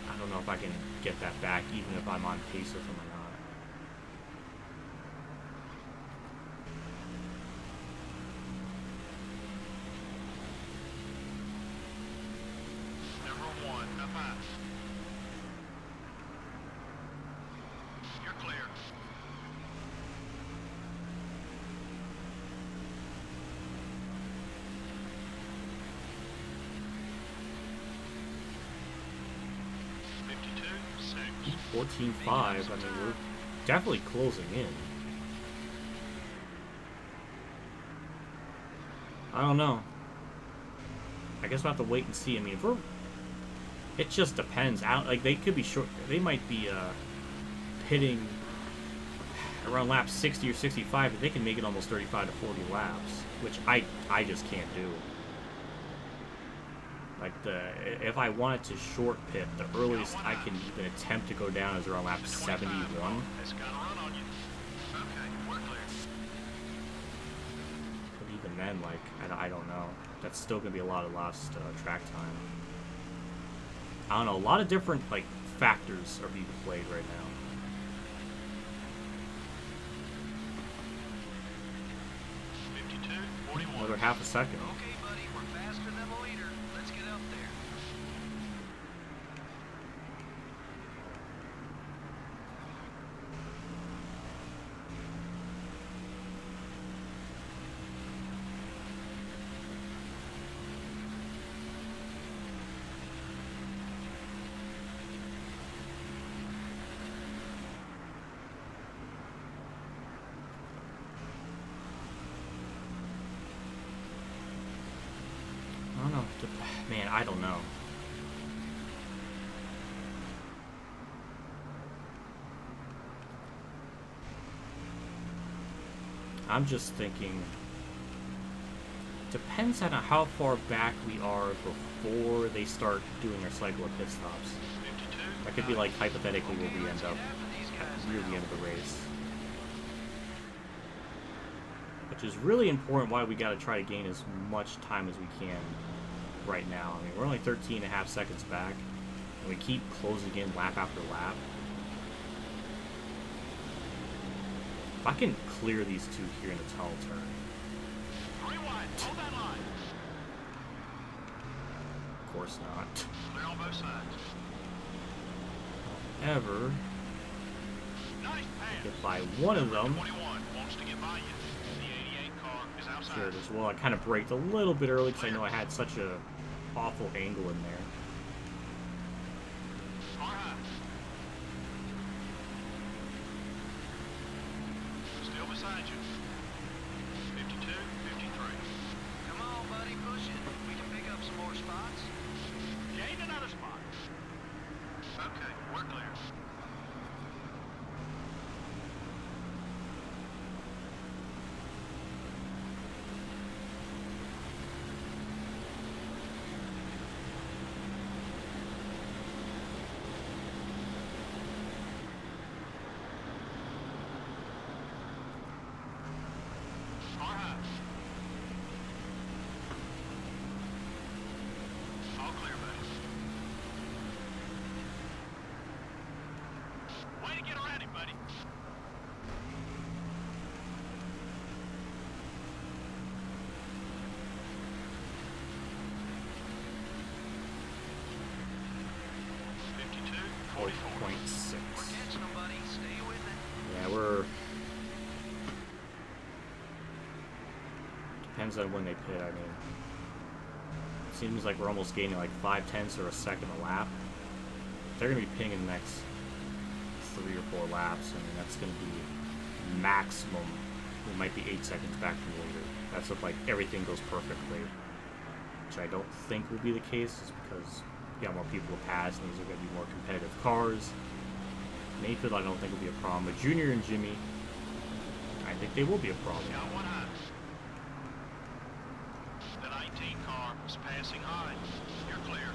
I don't know if I can get that back, even if I'm on pace with them or not. Number 1, up high. You're clear. Six. 14-5, I mean, we're definitely closing in. I don't know. I guess we'll have to wait and see. I mean, if we're... It just depends. Like, they could be short... They might be, pitting around lap 60 or 65, but they can make it almost 35 to 40 laps, which I just can't do. Like, if I wanted to short pit, the earliest I can even attempt to go down is around lap 71. It's got a run on you. Okay, we're clear. But even then, like, I don't know. That's still going to be a lot of lost track time. I don't know. A lot of different, like, factors are being played right now. Another half a second. Okay, buddy, we're faster than the leader. Let's get up there. I don't know. Man, I don't know. I'm just thinking, depends on how far back we are before they start doing their cycle of pit stops. That could be like hypothetically where we end up near the end of the race. Which is really important why we got to try to gain as much time as we can right now. I mean, we're only 13.5 seconds back, and we keep closing in lap after lap. If I can clear these two here in the tunnel turn. Rewind, hold that line. Of course not. Clear on both sides. Ever Nice pass. get by one of them. 21 wants to get by you. The 88 car is outside. Sure it is. Well, I kind of braked a little bit early because I know I had such a awful angle in there. Car high. Still beside you. 52, 53. Come on, buddy, push it. We can pick up some more spots. Gain another spot. Okay, we're clear. Car high. All clear, buddy. Way to get around him, buddy. Point 52, 6. We're catching them, buddy. Stay with it. Yeah, we're... Depends on when they pit, I mean. Seems like we're almost gaining like 5/10 or a second a lap. They're going to be pitting in the next 3 or 4 laps. I mean, that's going to be maximum. It might be 8 seconds back from the leader. That's if like everything goes perfectly. which I don't think will be the case, just because you got more people to pass, and these are going to be more competitive cars. Mayfield, I don't think will be a problem, but Junior and Jimmy, I think they will be a problem. Got one high. The 19 car is passing high. You're clear.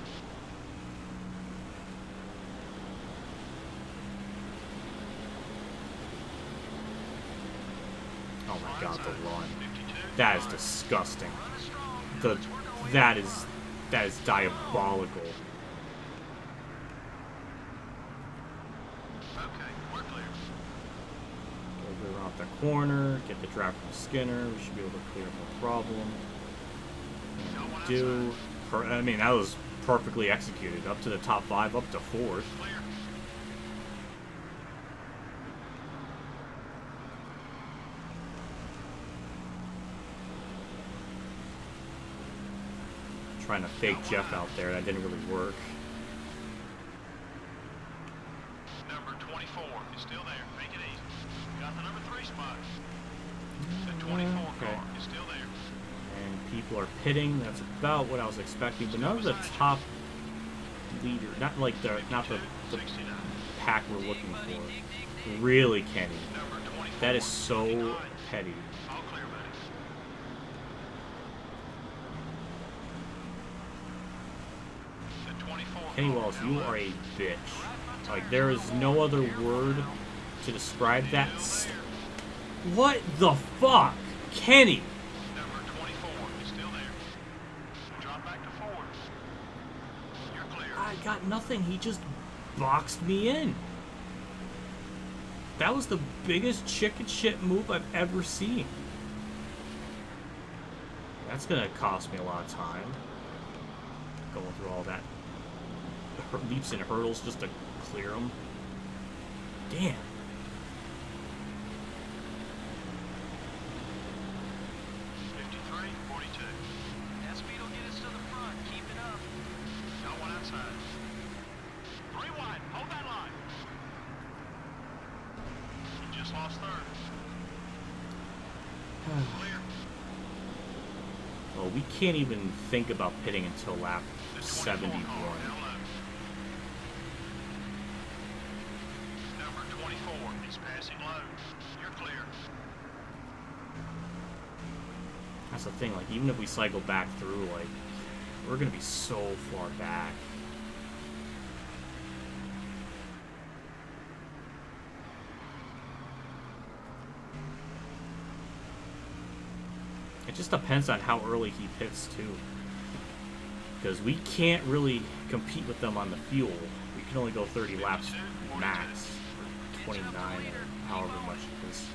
Oh my God, the run. 52. That is disgusting. That is diabolical. Okay, we're clear. Go around the corner, get the drive from Skinner. We should be able to clear no problem. And we do. I mean, that was perfectly executed. Up to the top 5, up to 4th. Clear. Trying to fake Jeff out there. That didn't really work. Number 24 is still there. Make it easy. Got the number 3 spot. The 24 Okay. car is still there. And people are pitting. That's about what I was expecting. But none of the top leader, not the 69. pack we're looking for. Really, Kenny. Number 24. That is so petty. All clear, buddy. The 24 Kenny car Wallace, now you left. are a bitch. Like, there is no other word to describe that. What the fuck? Kenny! Number 24 is still there. Drop back to 4. You're clear. I got nothing. He just boxed me in. That was the biggest chicken shit move I've ever seen. That's gonna cost me a lot of time. Going through all that leaps and hurdles just to clear them. Damn. 53-42. That speed will get us to the front. Keep it up. Got one outside. 3 wide. Hold that line. You just lost third. Clear. Well, we can't even think about pitting until lap The 71. 24 car now left. Number 24 is passing low. You're clear. That's the thing, like, even if we cycle back through, like, we're gonna be so far back. It just depends on how early he pits, too. Because we can't really compete with them on the fuel. We can only go 30 laps max, or 29, or however much it is.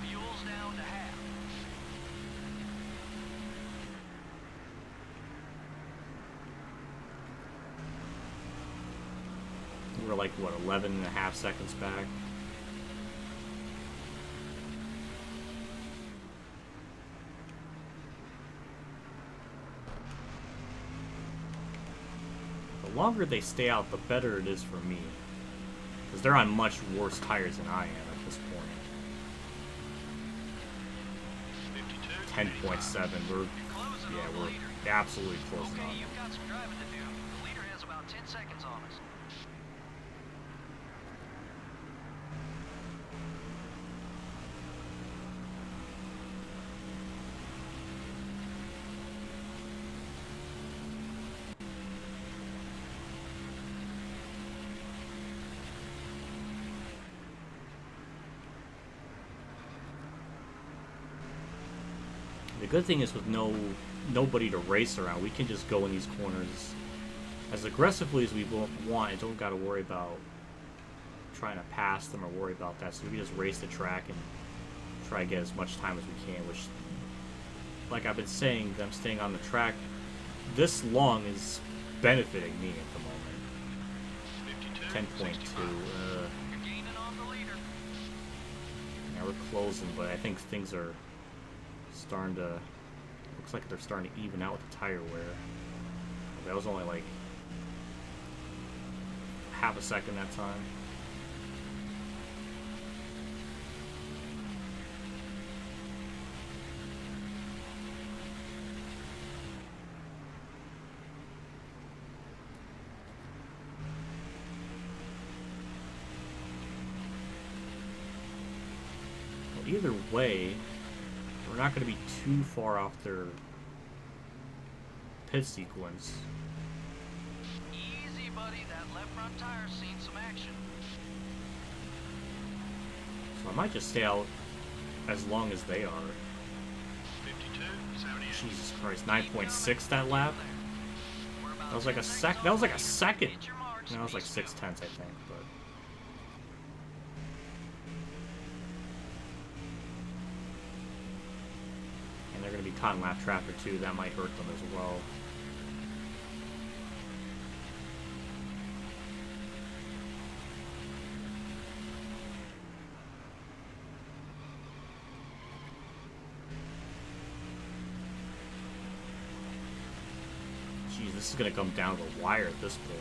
Fuel's down to half. We're like, what, 11 and a half seconds back? The longer they stay out, the better it is for me. Because they're on much worse tires than I am at this point. 52. 10.7. We're, Closing yeah, on the we're leader. absolutely closing Okay, on you've them. got some driving to do. The leader has about 10 seconds on us. The good thing is with nobody to race around, we can just go in these corners as aggressively as we want and don't got to worry about trying to pass them or worry about that. So we can just race the track and try to get as much time as we can, which, like I've been saying, them staying on the track this long is benefiting me at the moment. 10.2. You're gaining on the leader. Yeah, we're closing, but I think things are starting to look Looks like they're starting to even out with the tire wear. That was only like half a second that time. Well, either way, we're not going to be too far off their pit sequence. Easy, buddy. That left front tire's seen some action. So I might just stay out as long as they are. 52, 78. Jesus Christ, 9.6 that lap. That was like a sec. That was like a second. That was like 0.6, I think. But and they're gonna be caught in lap traffic too. That might hurt them as well. Jeez, this is gonna come down to the wire at this point.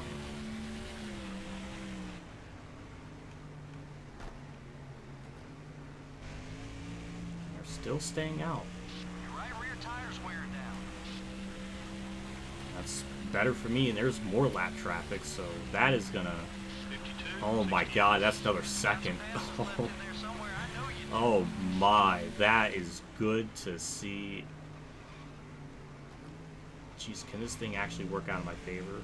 They're still staying out. Your right rear tire's wearing down. That's better for me, and there's more lap traffic, so that is gonna... 52. Oh my god, that's another second. Left in there somewhere. I know you do. Oh my, that is good to see. Jeez, can this thing actually work out in my favor?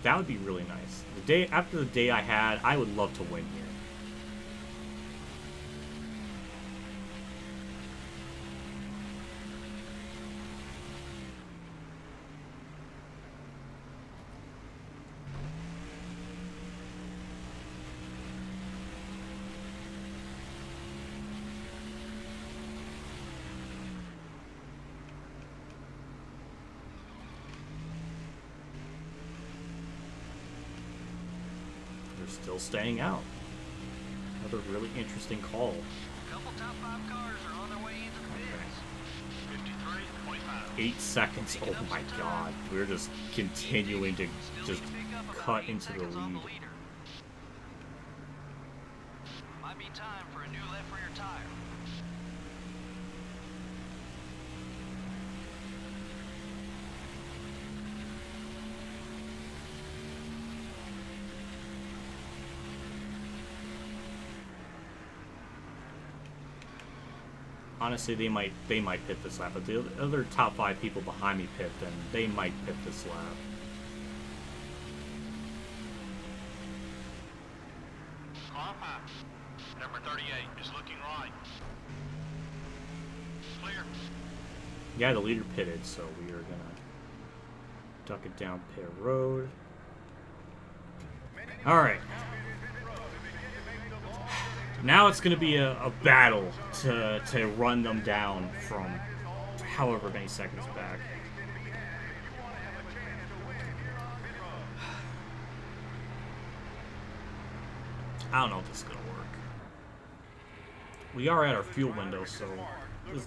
That would be really nice. The day after the day I had, I would love to win here. Still staying out. Another really interesting call. Couple top 5 cars are on their way into the pits. 53, 25. 8 seconds. Oh my god. We're just continuing to just cut into the lead. Might be time for a new left rear tire. Honestly, they might pit this lap. But the other top 5 people behind me pit, then they might pit this lap. Car 5. Number 38 is looking right. Clear. Yeah, the leader pitted, so we are gonna duck it down pit road. All right. Now it's going to be a battle to run them down from however many seconds back. I don't know if this is going to work. We are at our fuel window, so this,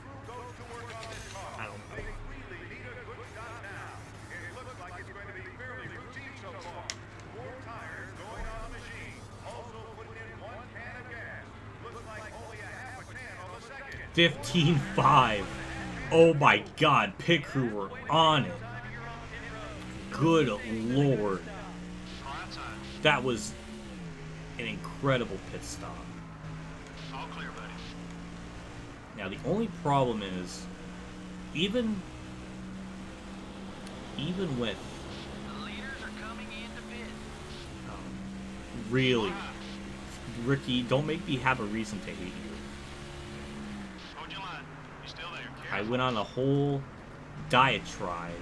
I don't know. $15.5. Oh my god, pit crew were on it. Good lord. That was an incredible pit stop. All clear, buddy. Now the only problem is, even with The leaders are coming into pit. really, Ricky, don't make me have a reason to hate you. Hold your line. You still there? I went on a whole diatribe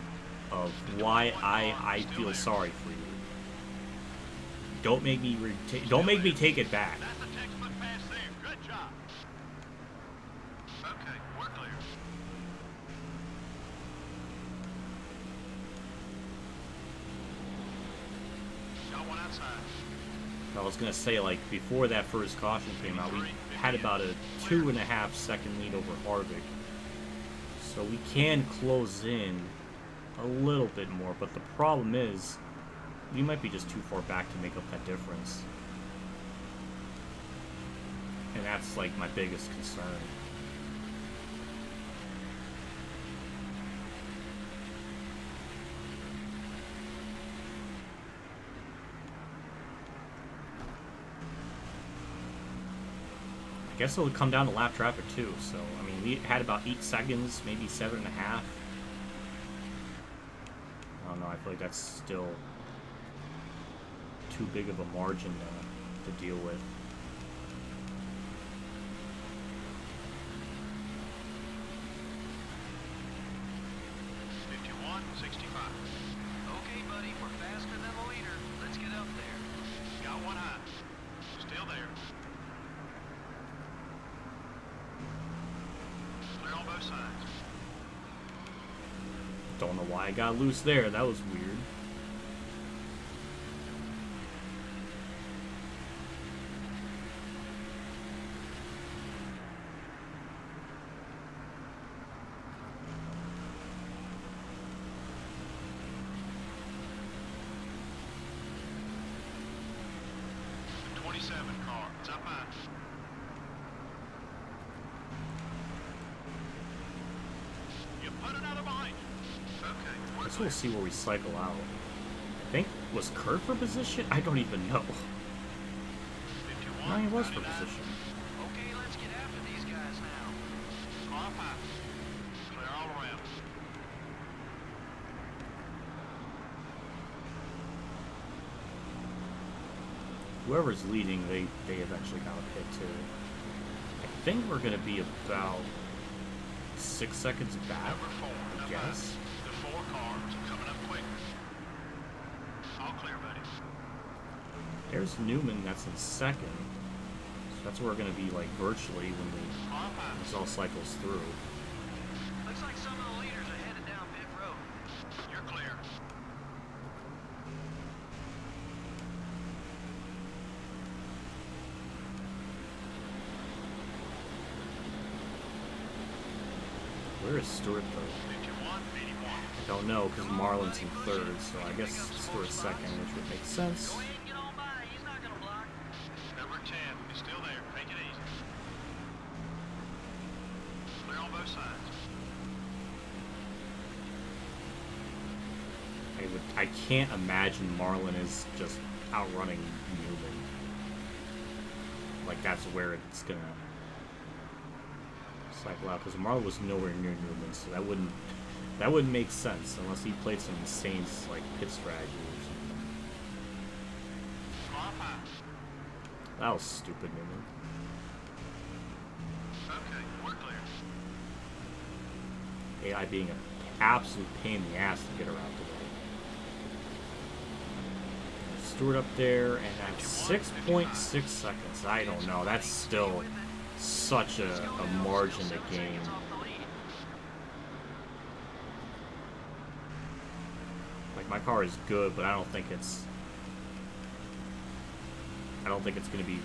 of why I feel sorry for you. Don't make me take it back. That's a textbook pass there. Good job. Okay, we're clear. Got one outside. I was gonna say, like, before that first caution came out, we had about a 2.5 second lead over Harvick. So So we can close in a little bit more, but the problem is we might be just too far back to make up that difference. And that's like my biggest concern. I guess it'll come down to lap traffic too, so I mean we had about 8 seconds, maybe 7.5. I don't know, I feel like that's still too big of a margin to deal with. Okay, buddy, we're faster than the leader. Let's get up there. Got one high. Still there. Clear on both sides. Don't know why I got loose there, that was weird. Car. It's up high. You put another behind you. Okay. Guess we'll see where we cycle out. I think, was Kurt for position? I don't even know. 51, No, he was for 99. position. Okay, let's get after these guys now. Car up high. Clear all around. Whoever's leading, they eventually got a pit too. I think we're gonna be about 6 seconds back, Number 4. I up guess. high. The 4 cars are coming up quick. All clear, buddy. There's Newman, that's in second. So that's where we're gonna be like virtually when Car up high. this all cycles through. Looks like some of the leaders are headed down pit road. You're clear. Where is Stewart though? 51, 81. I don't know, because Marlin's in third, so I guess Stewart's second, which would make sense. Go ahead and get on by. He's not gonna block. Number 10 is still there. Take it easy. Clear on both sides. I can't imagine Marlin is just outrunning Newman. Like that's where it's gonna cycle out, because Marlin was nowhere near Newman, so that wouldn't make sense unless he played some insane like pit strategy or something. Car up high. That was stupid, Newman. Okay, we're clear. AI being an absolute pain in the ass to get around today. Stewart up there, and at 6.6 seconds. I don't know. That's still such a margin to gain. Like my car is good, but I don't think it's going to be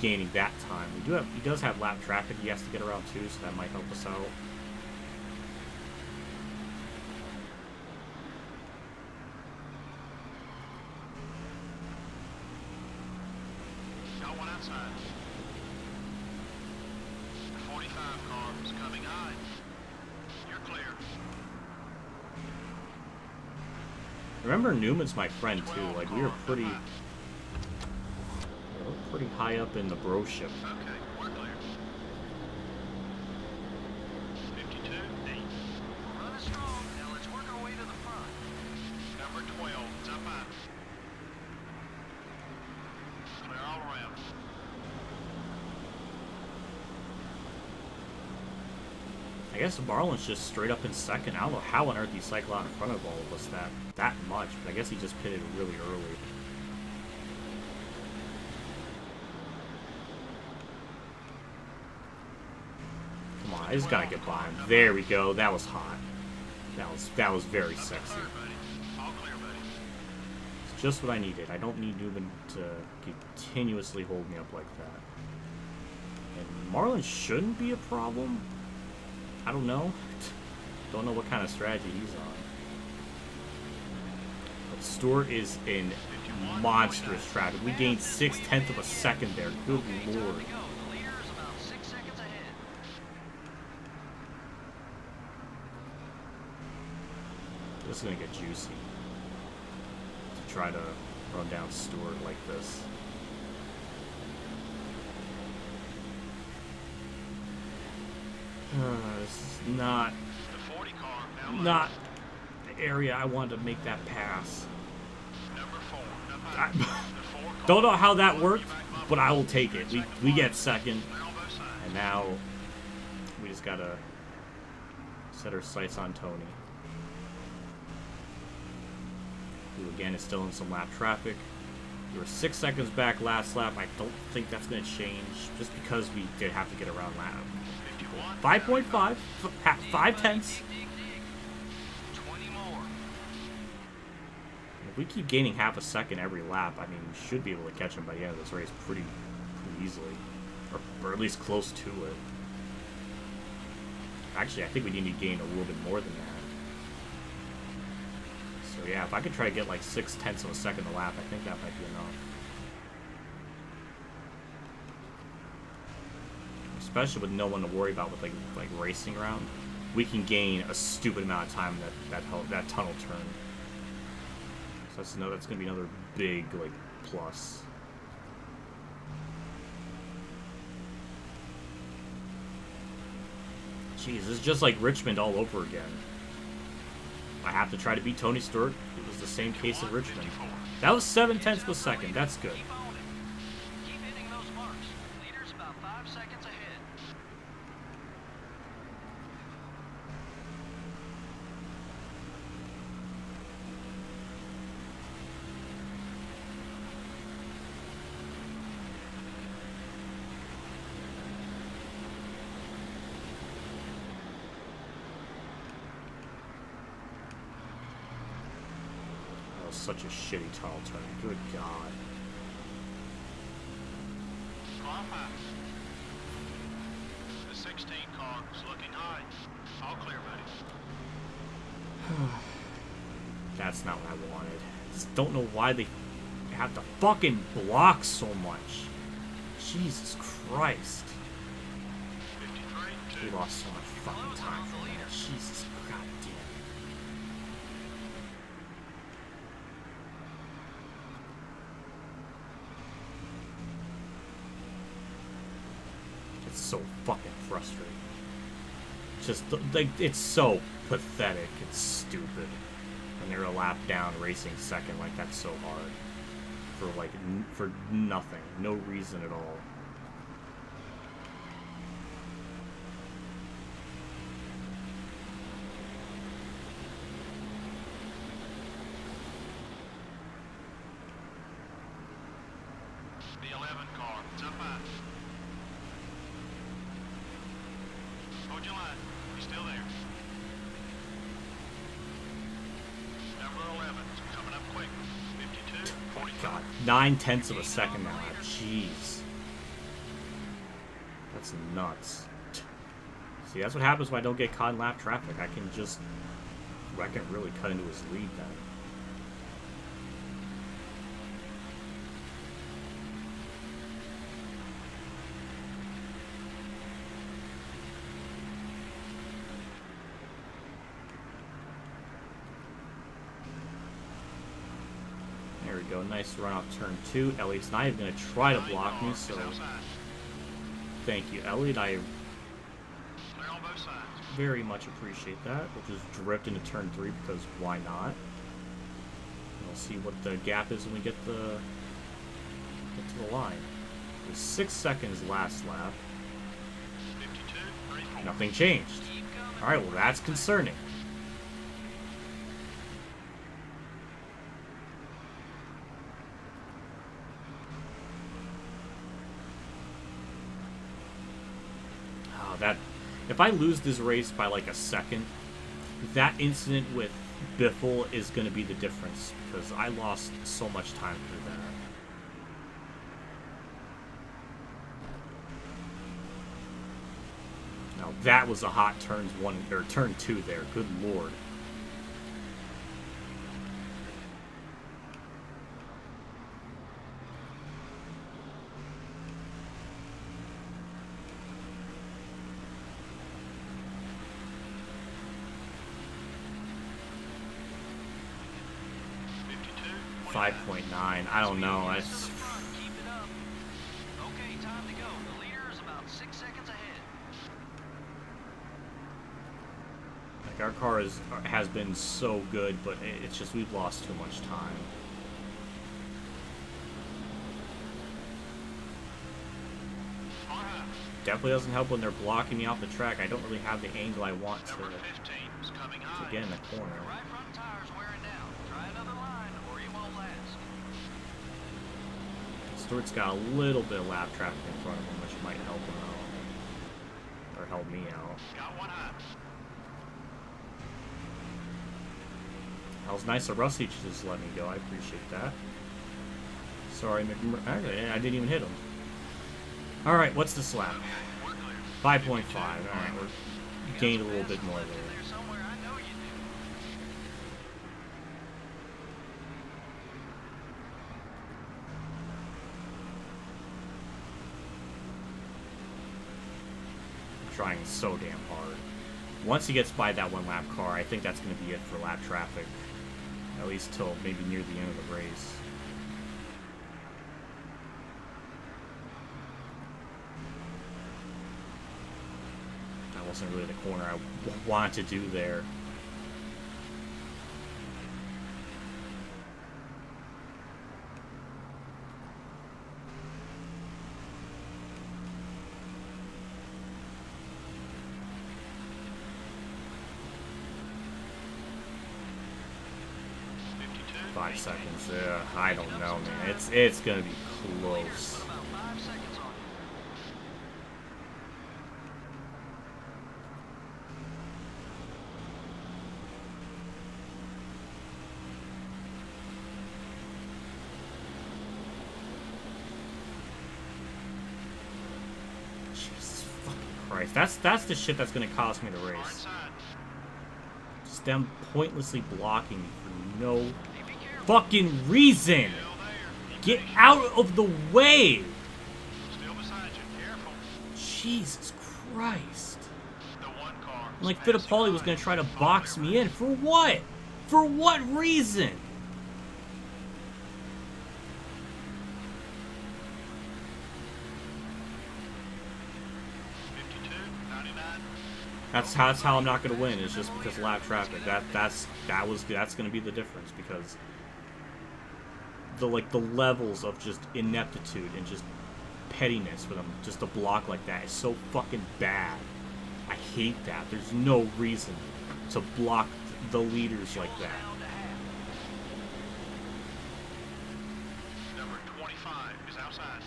gaining that time. He does have lap traffic he has to get around too, so that might help us out. Got one outside. The 45 car is coming high. You're clear. Remember, Newman's my friend too. Like we were pretty high up in the bro ship. Okay, we're clear. 52, 8. Running strong. Now let's work our way to the front. Number 12 is up high. Clear all around. I guess Marlin's just straight up in second. I don't know how on earth he cycled out in front of all of us that much, but I guess he just pitted really early. Come on, I just gotta get by him. There we go. That was hot. That was very sexy. Clear, buddy. All clear, buddy. It's just what I needed. I don't need Newman to continuously hold me up like that. And Marlin shouldn't be a problem. I don't know. Don't know what kind of strategy he's on. But Stewart is in monstrous traffic. We gained 6/10 of a second there. Good lord. Here we go. The leader is about 6 seconds ahead. This is gonna get juicy. To try to run down Stewart like this. This is not The 40 car now low. not the area I wanted to make that pass. Number 4. I The 4 car. don't know how that worked, but I will take it. We get second, They're on both sides. and now we just gotta set our sights on Tony, who again is still in some lap traffic. We were 6 seconds back last lap. I don't think that's gonna change, just because we did have to get around lap 5.5, 5/10. Dig, dig, dig. 20 more. If we keep gaining half a second every lap, I mean, we should be able to catch him by the end of this race pretty easily, or at least close to it. Actually, I think we need to gain a little bit more than that. So yeah, if I could try to get like 6/10 of a second a lap, I think that might be enough. Especially with no one to worry about with like racing around, we can gain a stupid amount of time that tunnel turn. So that's gonna be another big like plus. Jeez, this is just like Richmond all over again. I have to try to beat Tony Stewart. It was the same case at Richmond. That was 7/10 of a second. That's good. Keep on it. Keep hitting those marks. Leader's about 5 seconds ahead. That was such a shitty tunnel turn. Good God. Qualify. The 16 car is looking high. All clear, buddy. That's not what I wanted. Just don't know why they have to fucking block so much. Jesus Christ. 53. We 2. lost so much fucking time from that. Jesus goddamn. It's so fucking frustrating. Just like it's so pathetic. It's stupid. And they're a lap down, racing second. Like that's so hard for like for nothing, no reason at all. The 11 car. It's up high. Hold your line. He's still there. Number 11 is coming up quick. 52. Oh my 45. God, 9/10 of a second now. Jeez, that's nuts. See, that's what happens when I don't get caught in lap traffic. I can really cut into his lead then. There we go. Nice run off turn 2. Elliot's not even going to try to block me, so thank you, Elliot. I Clear on both sides. very much appreciate that. We'll just drift into turn 3 because why not? And we'll see what the gap is when we get to the line. It was 6 seconds last lap. 52. 34. Nothing changed. Keep coming. Alright, well that's concerning. That if I lose this race by like a second, that incident with Biffle is going to be the difference because I lost so much time through that. Now That was a hot turn 2 there. Good lord. Fifty-two. 5.9. I don't know. Yes, to That's the front, keep it up. Okay, time to go. The leader is about 6 seconds ahead. like our car has been so good, but it's just we've lost too much time. Definitely doesn't help when they're blocking me off the track. I don't really have the angle I want to Number 15 is coming high. get in the corner. The right front tire's wearing down. Try another line or you won't last. Stewart's got a little bit of lap traffic in front of him, which might help him out. Or help me out. Got one high. That was nice of Rusty to just let me go. I appreciate that. Sorry, I didn't even hit him. Alright, what's this lap? 5.5. Alright, we're gained a little bit more there. There's somewhere I know you do. I'm trying so damn hard. Once he gets by that one lap car, I think that's going to be it for lap traffic. At least till maybe near the end of the race. That wasn't really the corner I wanted to do there. Five seconds. I don't know, man. It's gonna be close. Put about 5 seconds on you. Jesus fucking Christ. That's the shit that's gonna cost me the race. Inside. Just them pointlessly blocking me for no Hey, be careful. fucking reason. Still there. Get out of the way! Still beside you. Careful. Jesus Christ. The one car. is Like passing Fittipaldi was by. gonna try to Follow box it me in. For what? For what reason? That's how I'm not gonna win. It's just because of lap traffic. That's gonna be the difference because the levels of just ineptitude and just pettiness for them just to block like that is so fucking bad. I hate that. There's no reason to block the leaders like that. Number 25 is outside.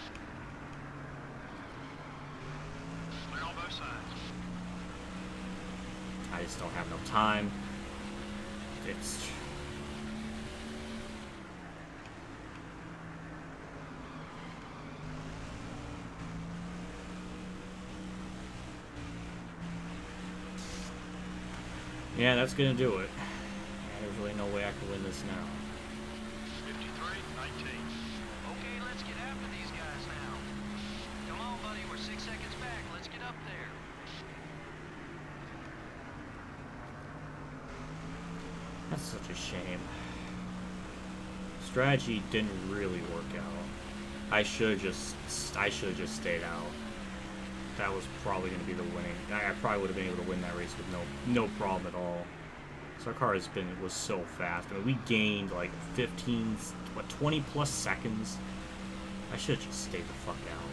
Clear on both sides. I just don't have no time. It's yeah, that's gonna do it. There's really no way I can win this now. 53-19. Okay, let's get after these guys now. Come on, buddy. We're 6 seconds back. Let's get up there. That's such a shame. Strategy didn't really work out. I should have just stayed out. That was probably going to be the winning. I probably would have been able to win that race with no problem at all. So our car was so fast. I mean, we gained like 20 plus seconds. I should have just stayed the fuck out.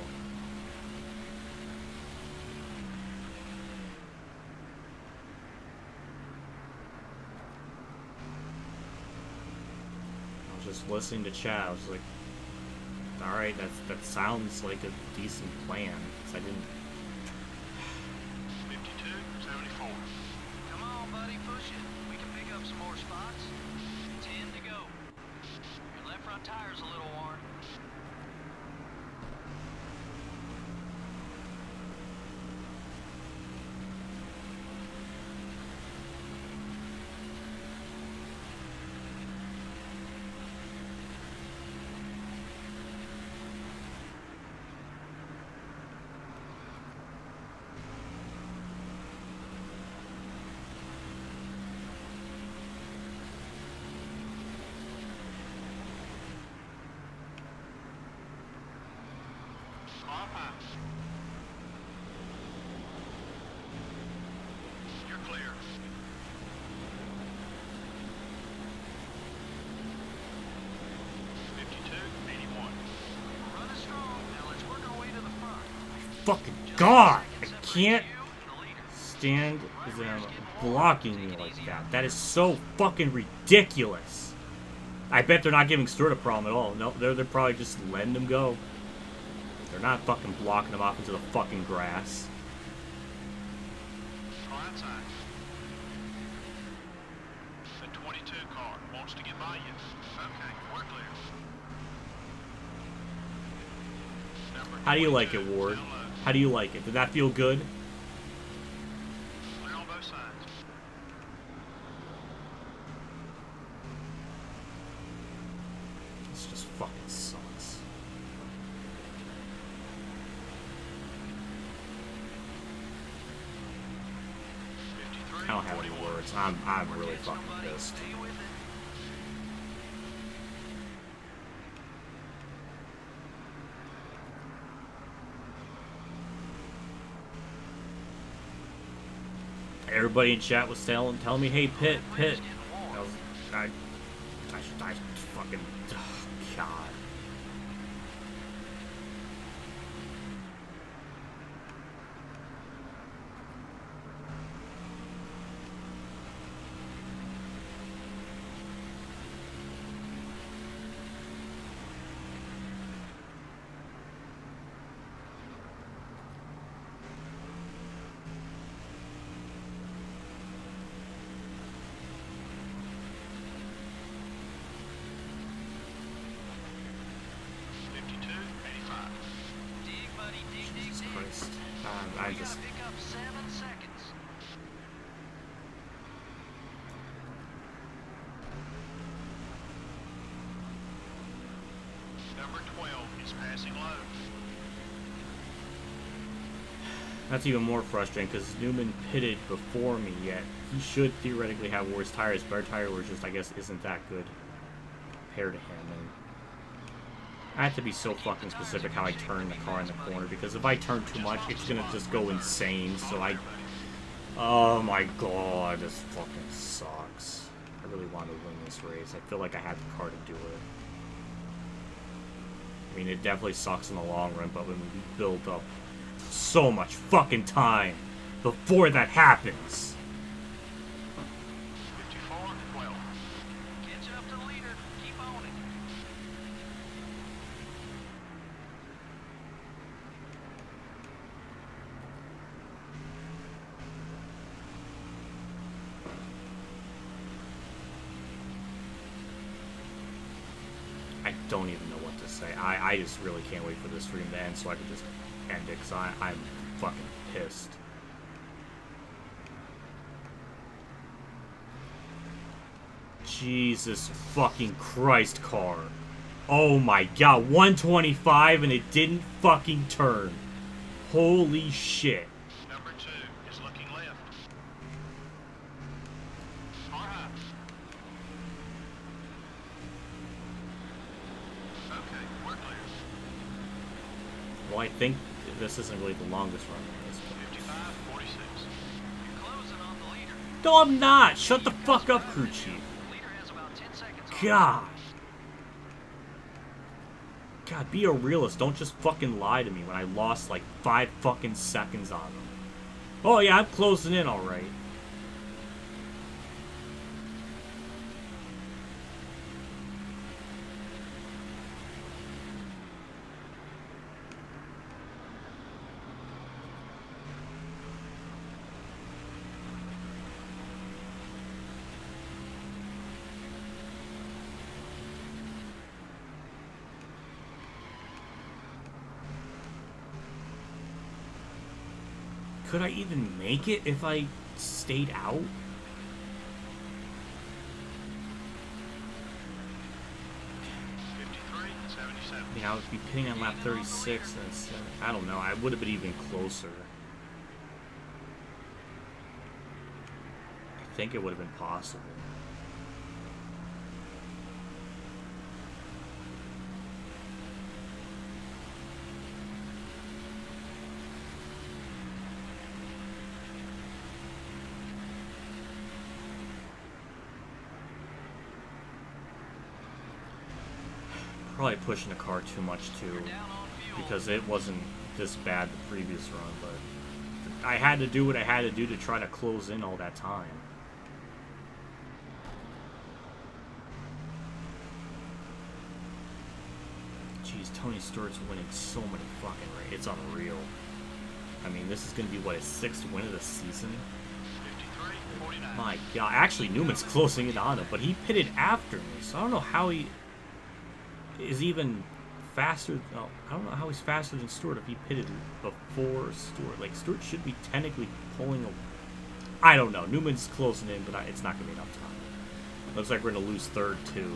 I was just listening to chat. I was like, all right, that sounds like a decent plan. 'Cause I didn't. 52-74. Come on, buddy. Push it. We can pick up some more spots. 10 to go. Your left front tire's a little worn. fucking god! I can't stand them blocking me like that. That is so fucking ridiculous. I bet they're not giving Stewart a problem at all. No, they're probably just letting him go. They're not fucking blocking him off into the fucking grass. The 22 car wants to get by you. Okay, we're clear. How do you like it, Ward? How do you like it? Did that feel good? Clear on both sides. This just fucking sucks. I don't have any words. I'm really fucking pissed. Stay with it. Everybody in chat was telling me, hey, Pitt. I fucking, oh, God. Dig, buddy, dig, dig, Jesus dig. Christ. We I gotta just... pick up 7 seconds. Number 12 is passing low. That's even more frustrating because Newman pitted before me, yet he should theoretically have worse tires, but our tire was just, I guess, isn't that good compared to him. And I have to be so fucking specific how I turn the car in the corner, because if I turn too much, it's gonna just go insane. So oh my god, this fucking sucks. I really want to win this race. I feel like I have the car to do it. I mean, it definitely sucks in the long run, but when we build up so much fucking time before that happens. 54-12. Catch up to the leader. Keep on it. I don't even know what to say. I just really can't wait for this stream to end so I can just end it, because I'm fucking pissed. Jesus fucking Christ, car. Oh my god, 125 and it didn't fucking turn. Holy shit. Number 2 is looking left. Car high. Okay, we're clear. Well, I think this isn't really the longest run on this one. 55-46. You're closing on the leader. No, I'm not. Shut the fuck up, crew chief. The leader has about 10 seconds on God. God, be a realist. Don't just fucking lie to me when I lost like 5 fucking seconds on them. Oh yeah, I'm closing in alright. Could I even make it if I stayed out? I mean, I would be pitting on lap 36 instead. I don't know. I would have been even closer. I think it would have been possible. Probably pushing the car too much too, because it wasn't this bad the previous run, but I had to do what I had to do to try to close in all that time. Jeez, Tony Stewart's winning so many fucking races. It's unreal. I mean, this is going to be, what, his 6th win of the season? 53-49. My God. Actually, Newman's closing in on him, but he pitted after me, so I don't know how he is even faster. Oh, I don't know how he's faster than Stewart if he pitted before Stewart. Like, Stewart should be technically pulling a... I don't know. Newman's closing in, but it's not going to be enough time. Looks like we're going to lose third, too.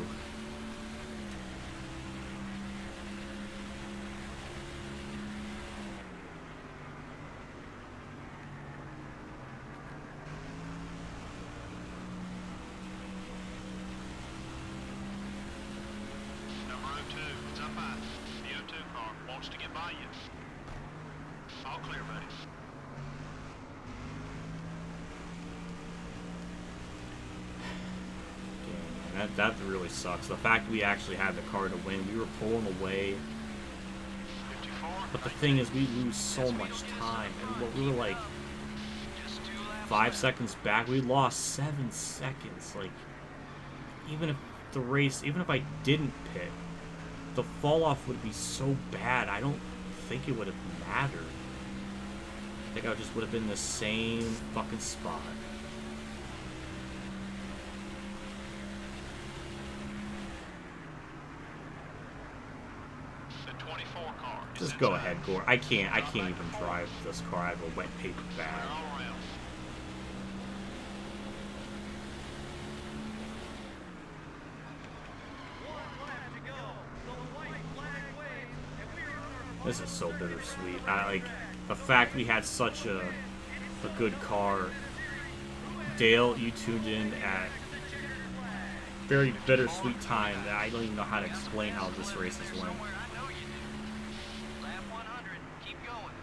Number 02, it's up high. The 02 car wants to get by you. All clear, buddy. That really sucks. The fact we actually had the car to win, we were pulling away. 54. But the thing is, we lose so much time. And what we were like 5 seconds back, we lost 7 seconds. Like, even if the race, even if I didn't pit, the fall off would be so bad. I don't think it would have mattered. I think I just would have been in the same fucking spot. The 24 car is Just go inside. ahead, Gore. I can't even drive this car. I have a wet paper bag. Clear all around. This is so bittersweet. Like, the fact we had such a good car. Dale, you tuned in at very bittersweet time that I don't even know how to explain how this race is went. Somewhere I know you do. Lap 100. Keep going.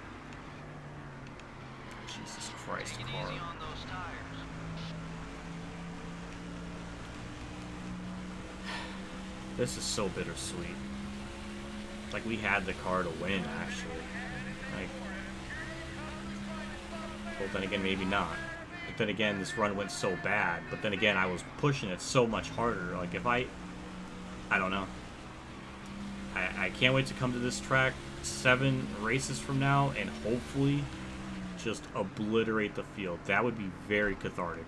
Jesus Christ, Take it car. easy on those tires. This is so bittersweet. Like, we had the car to win, actually. Like, well, then again, maybe not. But then again, this run went so bad. But then again, I was pushing it so much harder. Like, if I don't know. I can't wait to come to this track 7 races from now and hopefully just obliterate the field. That would be very cathartic.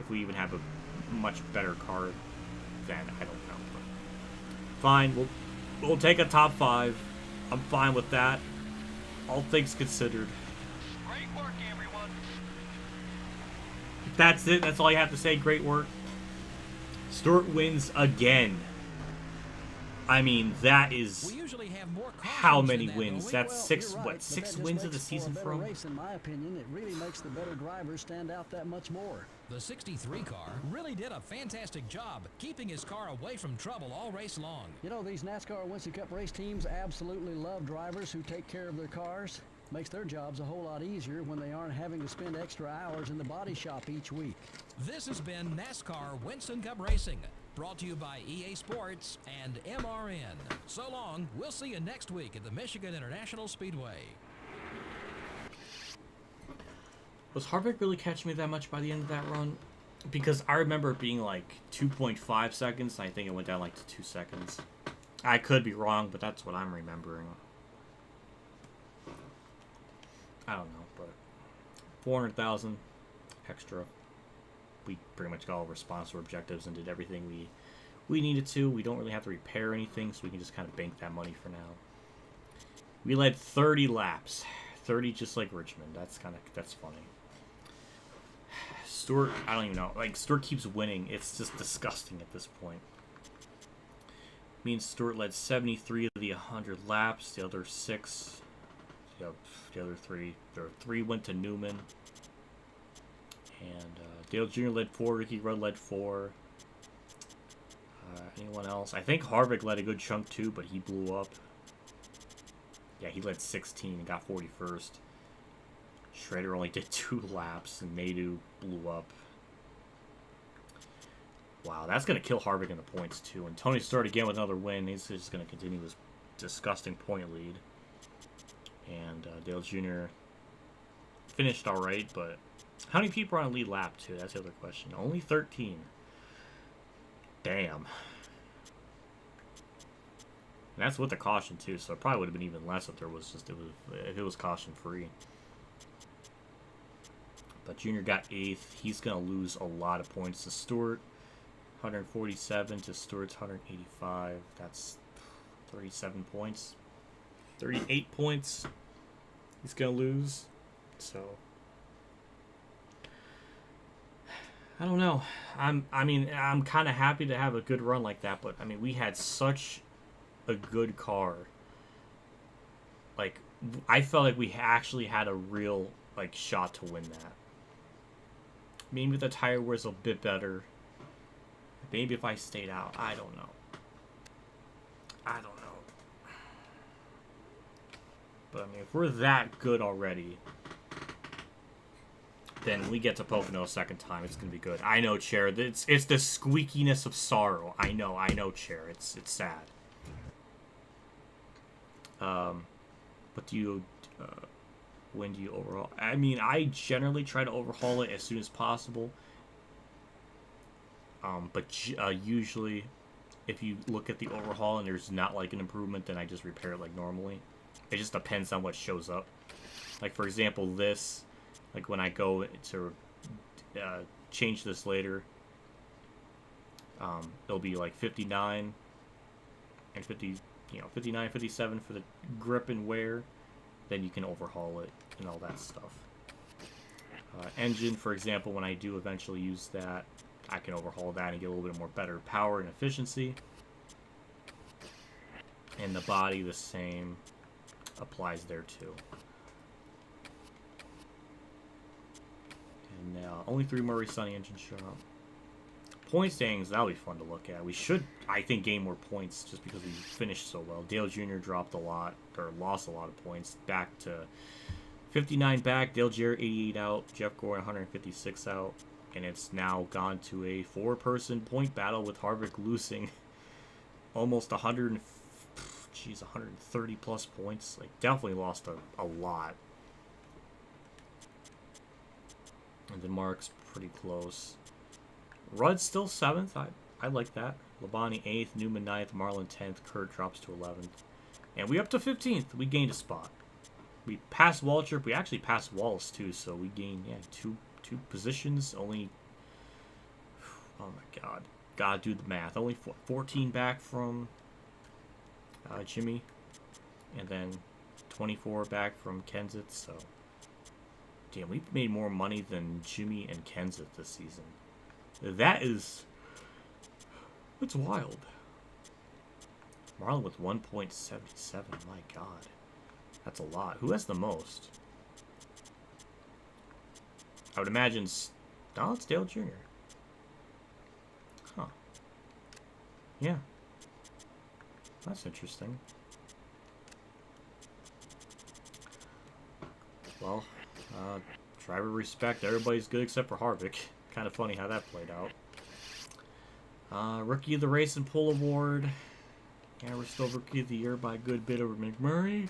If we even have a much better car then, I don't know. But fine, we'll take a top 5. I'm fine with that. All things considered. Great work, everyone. That's it. That's all you have to say. Great work. Stewart wins again. I mean, that is We usually have more how cautions many than that, wins? don't we? That's Well, 6, you're right, what, but 6 that just wins of the makes for a season better for him? race, in my opinion. It really makes the better drivers stand out that much more. The 63 car really did a fantastic job keeping his car away from trouble all race long. You know, these NASCAR Winston Cup race teams absolutely love drivers who take care of their cars. Makes their jobs a whole lot easier when they aren't having to spend extra hours in the body shop each week. This has been NASCAR Winston Cup Racing, brought to you by EA Sports and MRN. So long, we'll see you next week at the Michigan International Speedway. Was Harvick really catching me that much by the end of that run? Because I remember it being like 2.5 seconds, and I think it went down like to 2 seconds. I could be wrong, but that's what I'm remembering. I don't know, but 400,000 extra. We pretty much got all of our sponsor objectives and did everything we needed to. We don't really have to repair anything, so we can just kind of bank that money for now. We led 30 laps. 30 just like Richmond. That's funny. Stewart, I don't even know. Like, Stewart keeps winning. It's just disgusting at this point. Means Stewart led 73 of the 100 laps. The other 6, the other 3, there were 3 went to Newman. And Dale Jr. led 4. Ricky Rudd led 4. Anyone else? I think Harvick led a good chunk too, but he blew up. Yeah, he led 16 and got 41st. Schrader only did 2 laps, and Nadu blew up. Wow, that's going to kill Harvick in the points, too. And Tony Stewart again with another win. He's just going to continue his disgusting point lead. And Dale Jr. finished all right, but how many people are on a lead lap too? That's the other question. Only 13. Damn. And that's with the caution too, so it probably would have been even less if if it was caution free. But Junior got 8th. He's gonna lose a lot of points to Stewart. 147 to Stewart's 185. That's 37 points. 38 points. He's gonna lose. So I don't know. I'm kind of happy to have a good run like that, but I mean, we had such a good car. Like, I felt like we actually had a real like shot to win that. Maybe the tire wears a bit better. Maybe if I stayed out, I don't know. But I mean, if we're that good already, then we get to Pocono a second time. It's gonna be good. I know, Chair. It's the squeakiness of sorrow. I know, Chair. It's sad. But do you, when do you overhaul? I mean, I generally try to overhaul it as soon as possible. But usually, if you look at the overhaul and there's not like an improvement, then I just repair it like normally. It just depends on what shows up. Like, for example, this, like when I go to change this later, it'll be like 59 and 50, 59, 57 for the grip and wear. Then you can overhaul it and all that stuff. Engine, for example, when I do eventually use that, I can overhaul that and get a little bit more better power and efficiency. And the body, the same applies there too. And now, only 3 Murray Sunny engine shop. Point standings, that'll be fun to look at. We should, I think, gain more points just because we finished so well. Dale Jr. dropped a lot, or lost a lot of points. Back to 59 back, Dale Jarrett 88 out, Jeff Gore 156 out. And it's now gone to a 4-person point battle with Harvick losing almost 130 plus points. Like, definitely lost a lot. And then Mark's pretty close. Rudd's still 7th. I like that. Labonte 8th, Newman 9th, Marlin 10th, Kurt drops to 11th. And we up to 15th. We gained a spot. We passed Waltrip. We actually passed Wallace too, so we gained, yeah, two positions. Only, oh my god, gotta do the math. Only 14 back from Jimmy, and then 24 back from Kenseth. So damn, we've made more money than Jimmy and Kenseth this season. That's wild. Marlon with 1.77. My god, that's a lot. Who has the most? I would imagine. No, it's Dale Jr. Huh. Yeah. That's interesting. Well, driver respect. Everybody's good except for Harvick. Kind of funny how that played out. Rookie of the Race and Pull Award. Yeah, we're still Rookie of the Year by a good bit over McMurray.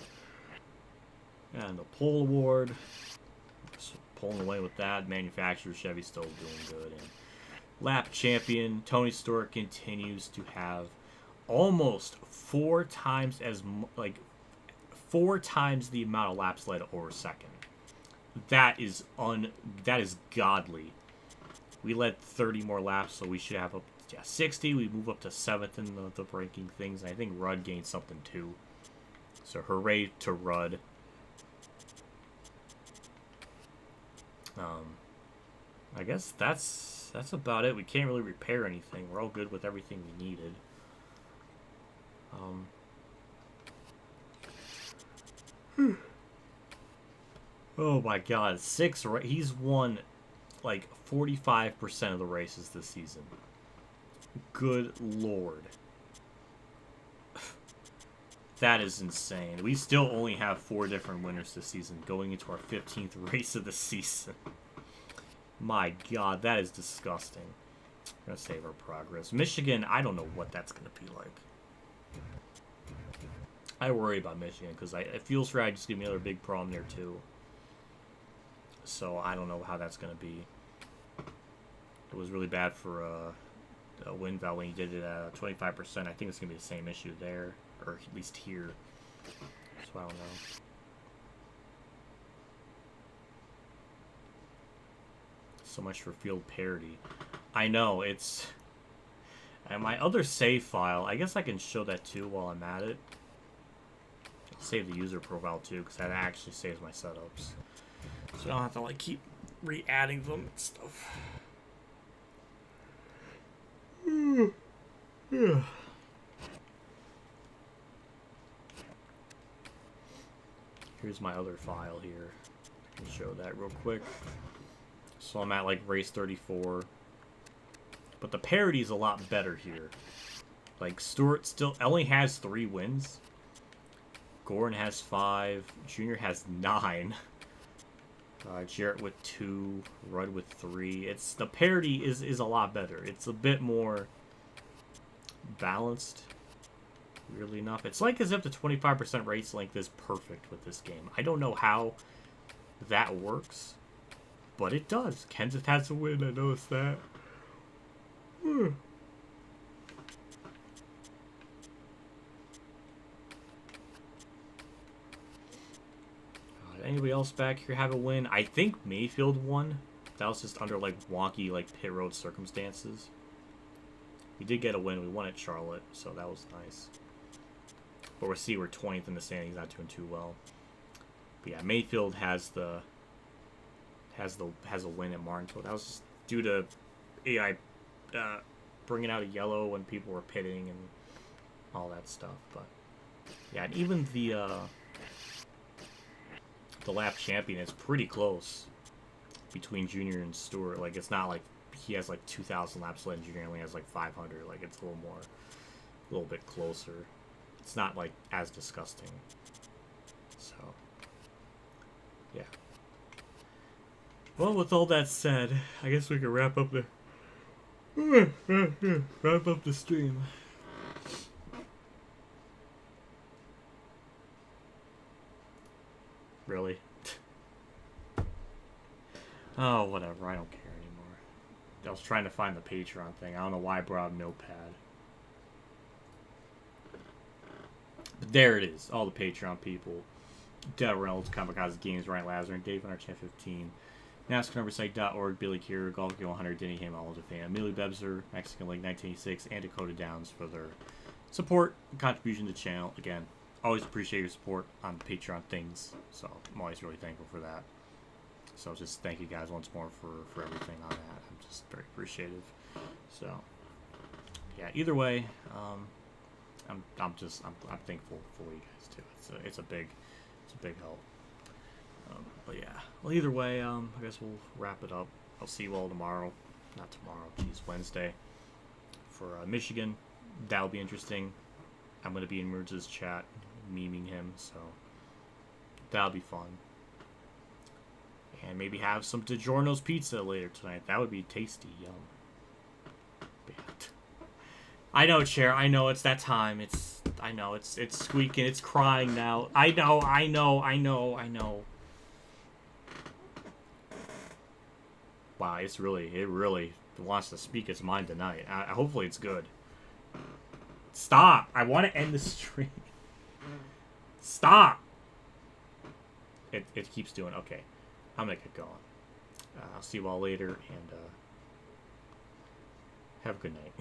And the Pull Award. Pulling away with that. Manufacturer Chevy still doing good. And lap champion Tony Stewart continues to have almost 4 times the amount of laps led over second. That is godly. We led 30 more laps, so we should have up 60. We move up to 7th in the ranking things. And I think Rudd gained something too. So hooray to Rudd. I guess that's about it. We can't really repair anything. We're all good with everything we needed. Oh my god, 6, he's won like 45% of the races this season. Good lord. That is insane. We still only have 4 different winners this season, going into our 15th race of the season. My god, that is disgusting. I'm gonna save our progress. Michigan, I don't know what that's gonna be like. I worry about Michigan because it feels right. Just give me another big problem there too. So I don't know how that's gonna be. It was really bad for a wind valve when you did it at 25%. I think it's gonna be the same issue there, or at least here. So I don't know. So much for field parity. I know, it's... And my other save file, I guess I can show that too while I'm at it. I'll save the user profile too, because that actually saves my setups. So I don't have to like keep re-adding them and stuff. Here's my other file here. I can show that real quick. So I'm at like race 34. But the parity's a lot better here. Like Stewart still only has 3 wins. Gordon has 5. Junior has 9. Jarrett with 2. Rudd with 3. It's the parity is a lot better. It's a bit more balanced. Weirdly enough, it's like as if the 25% race length is perfect with this game. I don't know how that works, but it does. Kenseth has a win. I noticed that. Anybody else back here have a win? I think Mayfield won. That was just under like wonky like pit road circumstances. We did get a win. We won at Charlotte, so that was nice. But we're 20th in the standings, not doing too well. But yeah, Mayfield has a win at Martinsville. That was just due to AI bringing out a yellow when people were pitting and all that stuff. But yeah, and even the lap champion is pretty close between Junior and Stewart. Like it's not like he has like 2,000 laps left and Junior only has like 500. Like it's a little bit closer. It's not like as disgusting. So yeah. Well, with all that said, I guess we can wrap up the stream. Really? Oh, whatever. I don't care anymore. I was trying to find the Patreon thing. I don't know why I brought up Notepad. But there it is. All the Patreon people. Reynolds, KamikazeGames, Ronnie Lazzarine, Dave on our Channel 15, NASCARNumbersite.org, Billy Kier, Golf 100, DennyHamlinUltimateFan, Emiliobebzer, Mexican League 1986, and Dakota Downs for their support and contribution to the channel. Again, always appreciate your support on Patreon things, so I'm always really thankful for that. So just thank you guys once more for everything on that. I'm just very appreciative. So yeah, either way, I'm thankful for you guys too. It's a big help. But yeah, well, either way, I guess we'll wrap it up. I'll see you all tomorrow. Not tomorrow, geez, Wednesday for Michigan. That'll be interesting. I'm gonna be in Merge's chat, memeing him, so that'll be fun. And maybe have some DiGiorno's pizza later tonight. That would be tasty. Yum. But yeah. I know, Chair. I know it's that time. I know it's squeaking. It's crying now. I know. Wow, it really wants to speak its mind tonight. Hopefully it's good. Stop! I want to end the stream. Stop! It keeps doing. Okay, I'm gonna get going. I'll see you all later, and have a good night.